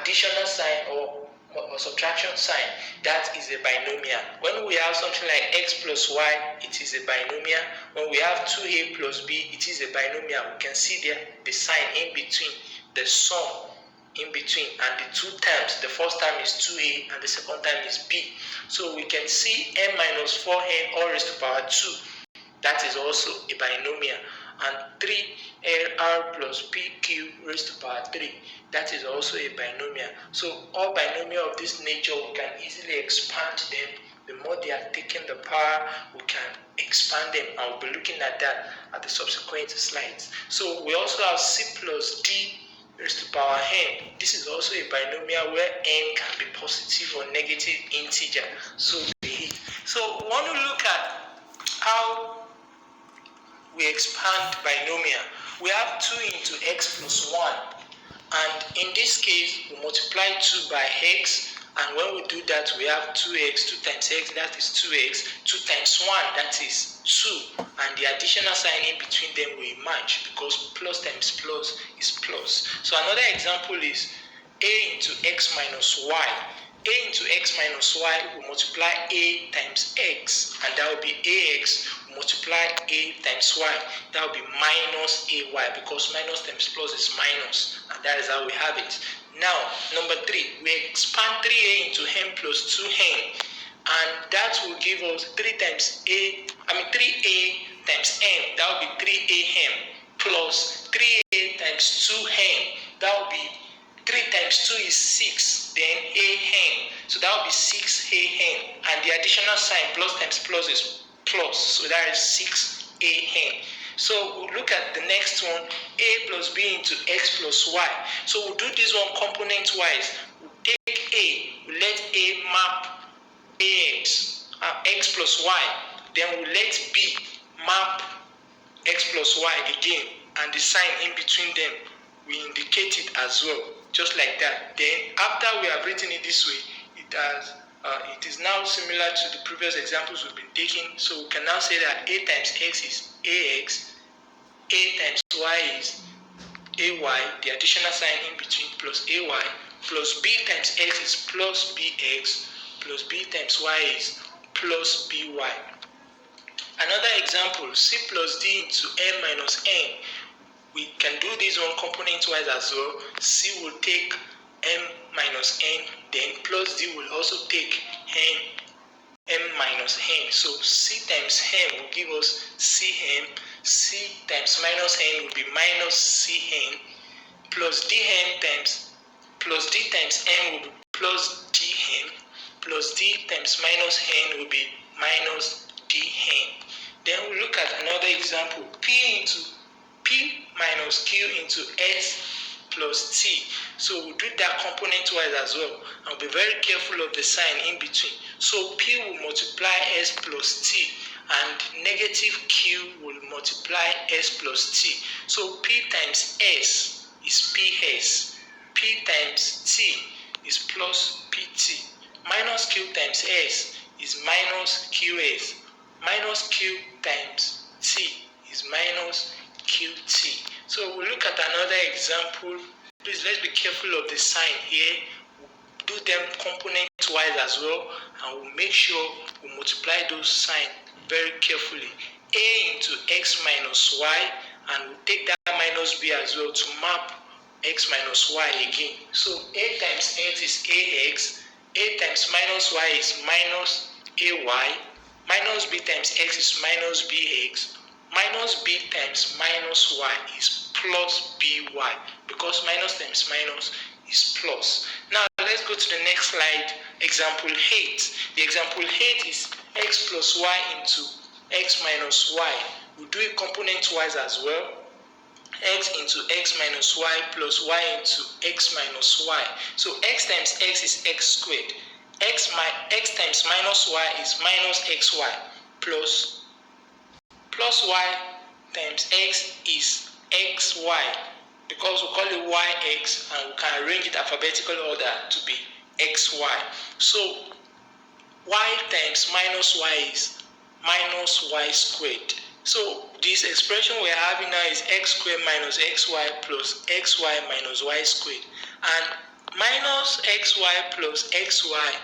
Speaker 1: additional sign or subtraction sign, that is a binomial. When we have something like x plus y, it is a binomial. When we have 2a plus b, it is a binomial. We can see there the sign in between, the sum in between, and the two terms. The first term is 2a and the second term is b. So we can see n minus 4n all raised to power 2. That is also a binomial. And 3r plus pq raised to power 3. That is also a binomial. So all binomial of this nature, we can easily expand them. The more they are taking the power, we can expand them, and we'll be looking at that at the subsequent slides. So we also have c plus d raised to power n. This is also a binomial where n can be positive or negative integer. So we want to look at how we expand binomial. We have 2 into x plus 1, and in this case we multiply 2 by x, and when we do that we have 2x, 2 times x, that is 2x, 2 times 1, that is 2, and the additional sign in between them will match because plus times plus is plus. So another example is a into x minus y. A into x minus y will multiply a times x, and that will be ax multiply a times y. That will be minus ay, because minus times plus is minus, and that is how we have it. Now, number 3, we expand 3a into n plus 2n, and that will give us 3a times n. That will be 3an plus 3a times 2n. That will be 3 times 2 is 6, then an. So that will be 6an, and the additional sign plus times plus is plus, so that is 6an. So we'll look at the next one, a plus b into x plus y. So we'll do this one component wise. We'll take a, we'll let a map ax, x plus y. Then we'll let b map x plus y again, and the sign in between them, we indicate it as well, just like that. Then after we have written it this way, it is now similar to the previous examples we've been taking. So we can now say that a times x is ax, a times y is ay, the additional sign in between plus ay, plus b times x is plus bx, plus b times y is plus by. Another example, c plus d into n minus n. We can do this one component wise as well. C will take m minus n, then plus d will also take m minus n. So c times m will give us cm, c times minus n will be minus cn, plus dn times plus d times n will be plus dn, plus d times minus n will be minus dn. Then we look look at another example, p minus q into s plus t. So we'll do that component wise as well, and be very careful of the sign in between. So p will multiply s plus t, and negative q will multiply s plus t. So p times s is ps, p times t is plus pt, minus q times s is minus qs, minus q times t is minus qt. So we'll look at another example. Please, let's be careful of the sign here. We'll do them component wise as well, and we'll make sure we multiply those signs very carefully. A into x minus y, and we'll take that minus b as well to map x minus y again. So a times x is ax, a times minus y is minus ay, minus b times x is minus bx, minus b times minus y is plus by, because minus times minus is plus. Now let's go to the next slide, example 8. The example 8 is x plus y into x minus y. We'll do it component wise as well. X into x minus y plus y into x minus y. So x times x is x squared. X times minus y is minus xy, plus y times x is xy, because we call it yx, and we can arrange it alphabetical order to be xy. So y times minus y is minus y squared. So this expression we're having now is x squared minus xy plus xy minus y squared. And minus xy plus xy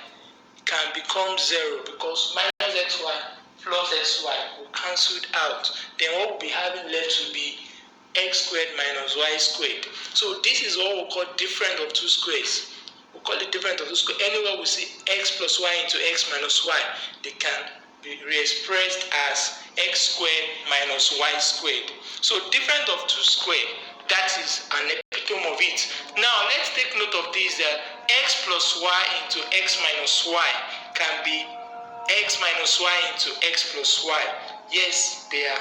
Speaker 1: can become 0, because minus xy plus xy will cancel out. Then what we'll be having left will be x squared minus y squared. So this is what we call difference of two squares. We call it difference of two squares. Anywhere we see x plus y into x minus y, they can be re-expressed as x squared minus y squared. So difference of two squares, that is an epitome of it. Now let's take note of this, that x plus y into x minus y can be x minus y into x plus y. Yes, they are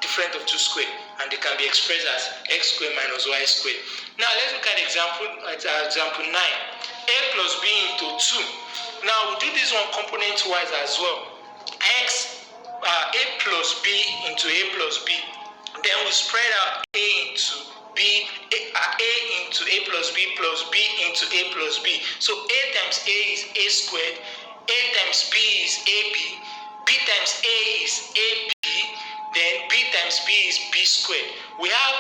Speaker 1: different of two squares, and they can be expressed as x squared minus y squared. Now let's look at example 9. A plus b into 2. Now we'll do this one component wise as well. A plus b into a plus b. Then we spread out a into b, a into a plus b into a plus b. So a times a is a squared, a times b is ab, b times a is ab, then b times b is b squared. We have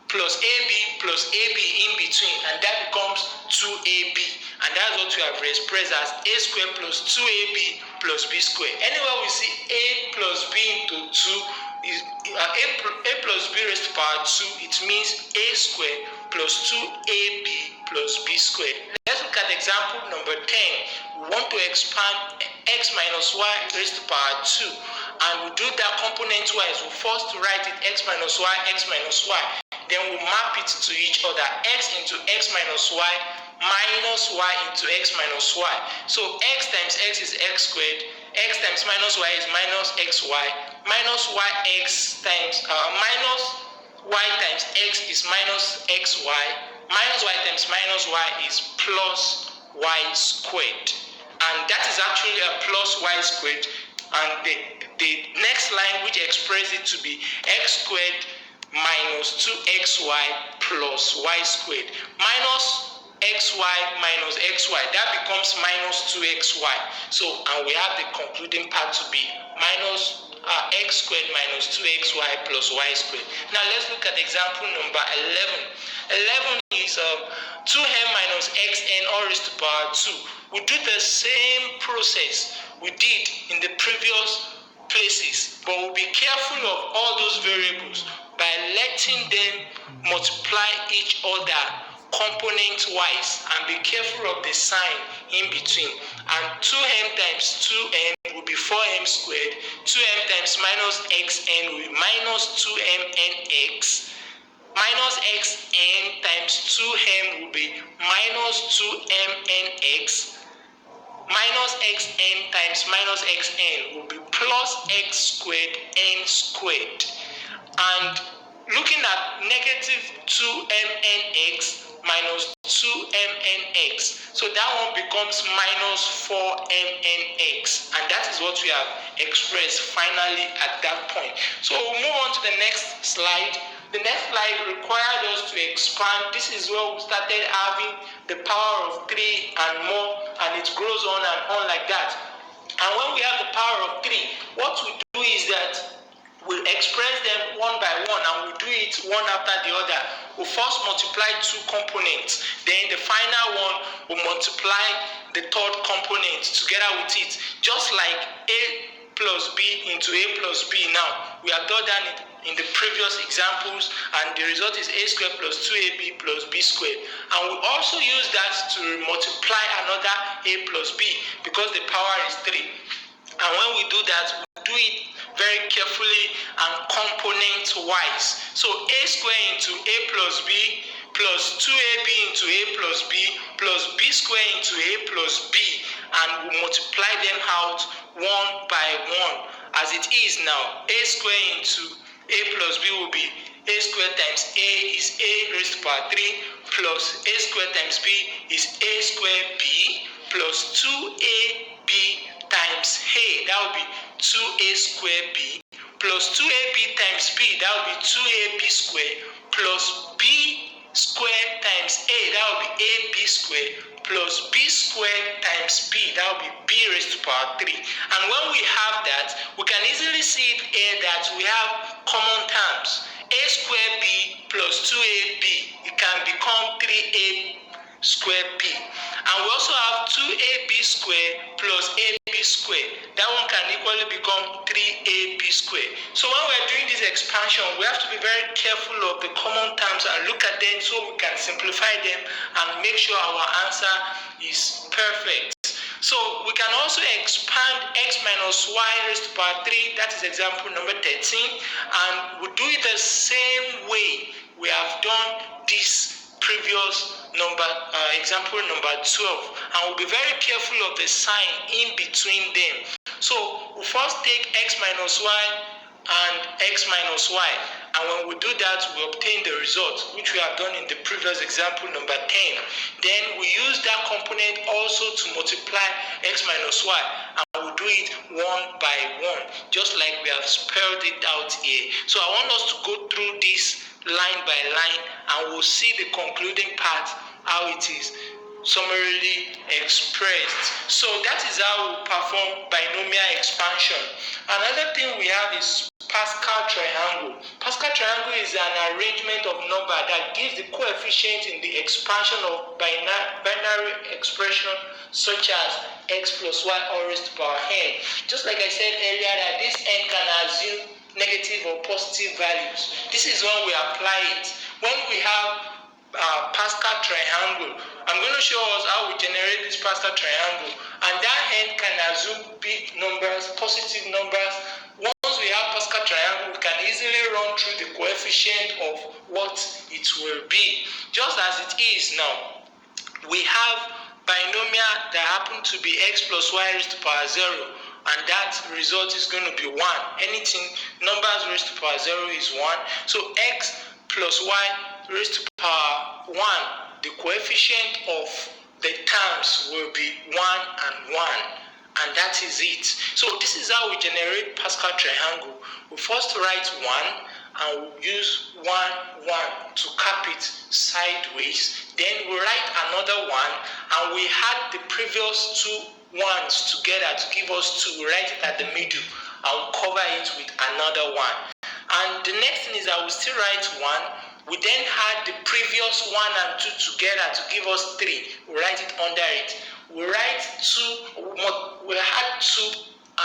Speaker 1: plus ab in between, and that becomes 2ab, and that's what we have expressed as a squared plus 2ab plus b squared. Anywhere we see a plus b into 2 is a plus b raised to power 2, it means a squared plus 2ab plus b squared. Let's look at example number 10. We want to expand x minus y raised to power 2, and we do that component wise. We first write it x minus y, then we map it to each other, x into x minus y minus y into x minus y. So x times x is x squared, x times minus y is minus xy, minus yx times minus y times x is minus xy, minus y times minus y is plus y squared. And that is actually a plus y squared. And the next line, which expresses it to be x squared minus 2xy plus y squared, minus xy minus xy, that becomes minus 2xy. So, and we have the concluding part to be minus x squared minus 2xy plus y squared. Now let's look at example number 11. 11 is 2n minus xn all raised to power 2. We do the same process we did in the previous places, but we'll be careful of all those variables by letting them multiply each other component wise, and be careful of the sign in between. And 2m times 2n will be 4m squared, 2m times minus xn will be minus 2mnx, minus xn times 2m will be minus 2mnx, minus xn times minus xn will be plus x squared n squared. And looking at negative 2mnx minus 2mnx, so that one becomes minus 4mnx, and that is what we have expressed finally at that point. So we'll move on to the next slide. The next slide required us to expand. This is where we started having the power of 3 and more, and it grows on and on like that. And when we have the power of 3, what we do is that we'll express them one by one, and we'll do it one after the other. We'll first multiply two components, then the final one will multiply the third component together with it, just like a plus b into a plus b. Now, we have done that in the previous examples, and the result is a squared plus 2ab plus b squared. And we also use that to multiply another a plus b because the power is 3. And when we do that, we do it very carefully and component wise. So a squared into a plus b plus 2ab into a plus b plus b squared into a plus b, and we multiply them out one by one as it is now. A squared into a plus b will be a squared times a is a raised to power 3 plus a squared times b is a squared b plus 2ab times a, that will be 2a squared b plus 2ab times b, that will be 2ab squared plus b squared times a, that will be ab squared plus b squared times b, that will be b raised to power 3. And when we have that, we can easily see it here that we have common terms. A squared b plus 2ab, it can become 3a squared b. And we also have 2ab squared plus ab squared. That one can equally become 3ab squared. So when we're doing this expansion, we have to be very careful of the common terms and look at them so we can simplify them and make sure our answer is perfect. So we can also expand x minus y raised to power 3, that is example number 13, and we do it the same way we have done this previous example number 12, and we'll be very careful of the sign in between them. So we'll first take x minus y and x minus y, and when we do that, we obtain the result which we have done in the previous example number 10. Then we use that component also to multiply x minus y, and we'll do it one by one, just like we have spelled it out here. So I want us to go through this line by line, and we'll see the concluding part, how it is summarily expressed. So that is how we perform binomial expansion. Another thing we have is Pascal triangle. Pascal triangle is an arrangement of number that gives the coefficient in the expansion of binary expression such as x plus y all raised to power n. Just like I said earlier, that this n can assume negative or positive values. This is when we apply it. When we have Pascal triangle, I'm going to show us how we generate this Pascal triangle, and that n can assume big numbers, positive numbers. Once we have Pascal triangle, we can easily run through the coefficient of what it will be. Just as it is now, we have binomial that happen to be x plus y raised to power 0, and that result is going to be 1. Anything numbers raised to power 0 is 1. So x plus y raised to power 1, the coefficient of the terms will be 1 and 1, and that is it. So this is how we generate Pascal triangle. We first write 1, and we'll use 1, 1 to cap it sideways. Then we write another 1, and we add the previous two ones together to give us 2. We write it at the middle, and we'll cover it with another 1. And the next thing is that we still write 1. We then add the previous 1 and 2 together to give us 3. We write it under it. We write 2, we add 2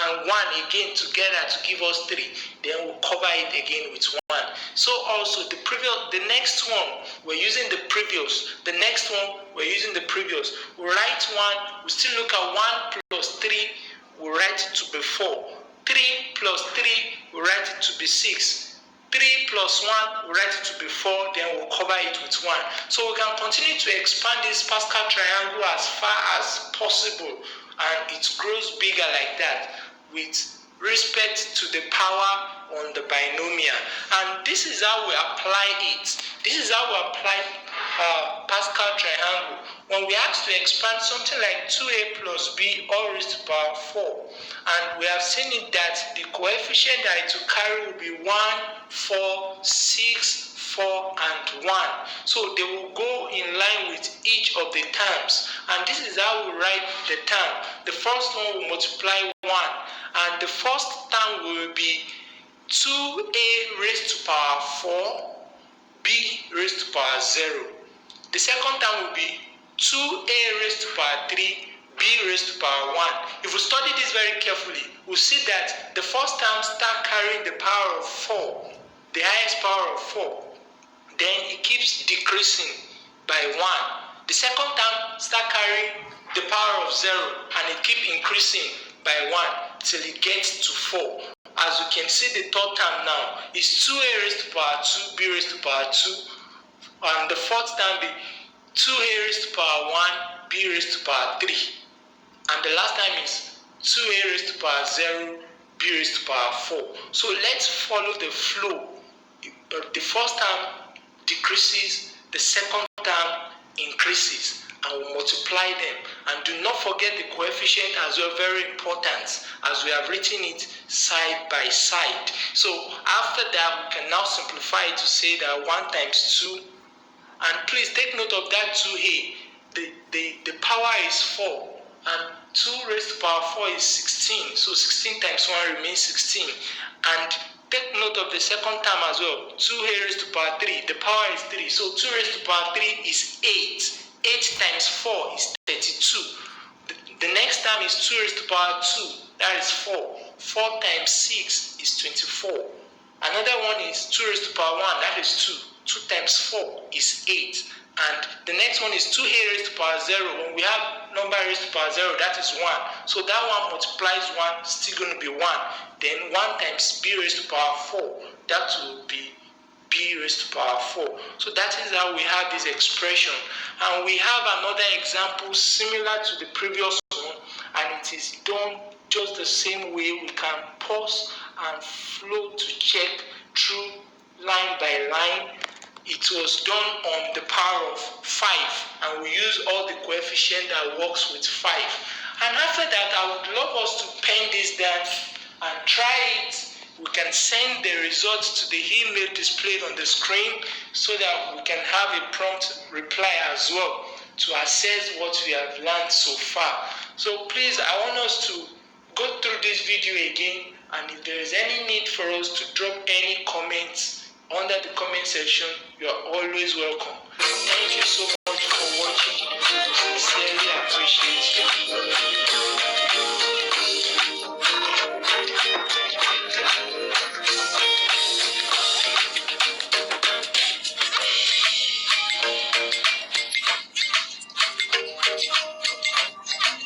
Speaker 1: and 1 again together to give us 3. Then we'll cover it again with 1. So also the next one, we're using the previous. The next one, we're using the previous. We write 1, we still look at 1 plus 3, we write it to be 4. 3 plus 3, we write it to be 6. 3 plus 1, we write it to be 4, then we'll cover it with 1. So we can continue to expand this Pascal triangle as far as possible and it grows bigger like that with respect to the power on the binomial. And this is how we apply it. This is how we apply Pascal triangle. When we ask to expand something like 2a plus b all raised to the power 4, and we have seen it that the coefficient that it will carry will be 1, 4, 6, 4, and 1. So they will go in line with each of the terms. And this is how we write the term. The first one will multiply 1. And the first term will be 2a raised to power 4, b raised to power 0. The second term will be 2a raised to power 3, b raised to power 1. If we study this very carefully, we'll see that the first term starts carrying the power of 4, the highest power of 4. Then it keeps decreasing by 1. The second term starts carrying the power of 0, and it keeps increasing by 1 till it gets to 4. As you can see, the third term now is 2a raised to power 2, b raised to power 2. And the fourth term be 2a raised to power 1, b raised to power 3. And the last time is 2a raised to power 0, b raised to power 4. So let's follow the flow. The first term decreases, the second term increases, and we multiply them. And do not forget the coefficient as well, very important, as we have written it side by side. So after that, we can now simplify it to say that 1 times 2, and please take note of that 2a. The power is 4, and 2 raised to power 4 is 16. So 16 times 1 remains 16. And take note of the second term as well. 2a raised to power 3. The power is 3. So 2 raised to power 3 is 8. 8 times 4 is 32. The next term is 2 raised to power 2. That is 4. 4 times 6 is 24. Another one is 2 raised to power 1. That is 2. 2 times 4 is 8. And the next one is 2a raised to power 0. When we have number raised to power 0, that is 1. So that one multiplies 1, still going to be 1. Then 1 times b raised to power 4. That will be b raised to power 4. So that is how we have this expression. And we have another example similar to the previous one. And it is done just the same way. We can pause and flow to check through line by line. It was done on the power of 5, and we use all the coefficient that works with 5. And after that, I would love us to pen this down and try it. We can send the results to the email displayed on the screen so that we can have a prompt reply as well to assess what we have learned so far. So please, I want us to go through this video again, and if there is any need for us to drop any comments under the comment section, you are always welcome. Thank you so much for watching.